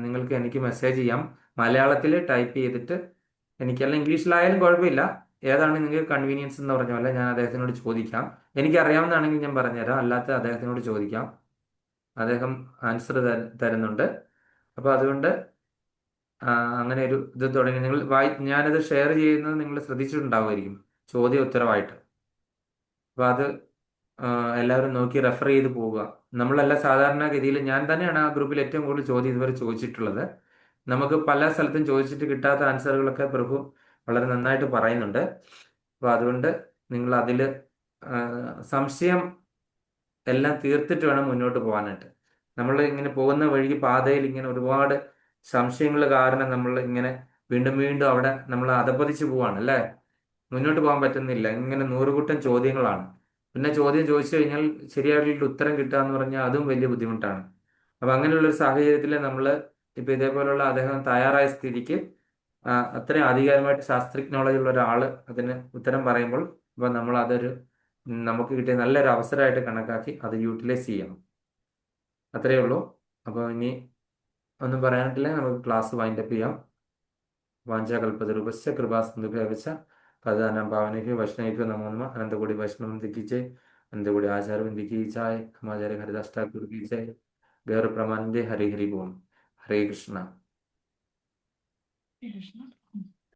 നിങ്ങൾക്ക് എനിക്ക് മെസ്സേജ് ചെയ്യാം. മലയാളത്തിൽ ടൈപ്പ് ചെയ്തിട്ട് എനിക്ക്, അല്ലെങ്കിൽ ഇംഗ്ലീഷിലായാലും കുഴപ്പമില്ല, ഏതാണ് നിങ്ങൾക്ക് കൺവീനിയൻസ് എന്ന് പറഞ്ഞ പോലെ ഞാൻ അദ്ദേഹത്തിനോട് ചോദിക്കാം. എനിക്കറിയാവുന്നതാണെങ്കിൽ ഞാൻ പറഞ്ഞുതരാം, അല്ലാത്ത അദ്ദേഹത്തിനോട് ചോദിക്കാം. അദ്ദേഹം ആൻസർ തരുന്നുണ്ട്. അപ്പോൾ അതുകൊണ്ട് അങ്ങനെ ഒരു ഇത് തുടങ്ങി നിങ്ങൾ ഞാനത് ഷെയർ ചെയ്യുന്നത് നിങ്ങൾ ശ്രദ്ധിച്ചിട്ടുണ്ടാവുമായിരിക്കും, ചോദ്യ ഉത്തരവായിട്ട്. അപ്പോൾ അത് എല്ലാവരും നോക്കി റെഫർ ചെയ്ത് പോവുക. നമ്മളെല്ലാം സാധാരണഗതിയിൽ ഞാൻ തന്നെയാണ് ആ ഗ്രൂപ്പിൽ ഏറ്റവും കൂടുതൽ ചോദ്യം ഇതുവരെ ചോദിച്ചിട്ടുള്ളത്. നമുക്ക് പല സ്ഥലത്തും ചോദിച്ചിട്ട് കിട്ടാത്ത ആൻസറുകളൊക്കെ പ്രഭു വളരെ നന്നായിട്ട് പറയുന്നുണ്ട്. അപ്പോൾ അതുകൊണ്ട് നിങ്ങൾ അതിൽ സംശയം എല്ലാം തീർത്തിട്ട് വേണം മുന്നോട്ട് പോകാനായിട്ട്. നമ്മൾ ഇങ്ങനെ പോകുന്ന വഴി പാതയിൽ ഇങ്ങനെ ഒരുപാട് സംശയങ്ങൾ കാരണം നമ്മൾ ഇങ്ങനെ വീണ്ടും വീണ്ടും അവിടെ നമ്മൾ അധപ്പതിച്ച് പോവാണ് അല്ലേ, മുന്നോട്ട് പോകാൻ പറ്റുന്നില്ല. ഇങ്ങനെ 100 കൂട്ടം ചോദ്യങ്ങളാണ്. പിന്നെ ചോദ്യം ചോദിച്ചു കഴിഞ്ഞാൽ ശരിയായിട്ടുള്ള ഉത്തരം കിട്ടുക എന്ന് പറഞ്ഞാൽ അതും വലിയ ബുദ്ധിമുട്ടാണ്. അപ്പം അങ്ങനെയുള്ളൊരു സാഹചര്യത്തിൽ നമ്മൾ ഇപ്പം ഇതേപോലുള്ള അദ്ദേഹം തയ്യാറായ സ്ഥിതിക്ക് അത്രയും ആധികാരികമായിട്ട് ശാസ്ത്രിക് നോളജ് ഉള്ള ഒരാൾ അതിന് ഉത്തരം പറയുമ്പോൾ ഇപ്പം നമ്മൾ അതൊരു നമുക്ക് കിട്ടിയ നല്ലൊരു അവസരമായിട്ട് കണക്കാക്കി അത് യൂട്ടിലൈസ് ചെയ്യണം. അത്രയേ ഉള്ളൂ. അപ്പോൾ ഇനി ഒന്നും പറയാനിട്ടില്ല, നമുക്ക് ക്ലാസ് വൈൻഡപ്പ് ചെയ്യാം. വാഞ്ചാകൽപതരൂപശ്ച കൃപാസിന്ധുഭ്യവച പദാനാം പാവനേഭ്യോ വൈഷ്ണവേഭ്യോ നമോ നമഃ. അനന്തകോടി വൈഷ്ണവന്തി की जय, अनंतकोटि आचार्यवृंद की जय, हमाचार्य हरिदास ठाकुर की जय, गौर प्रमानंदे हरि हरि बोल. हरे कृष्णा. കൃഷ്ണ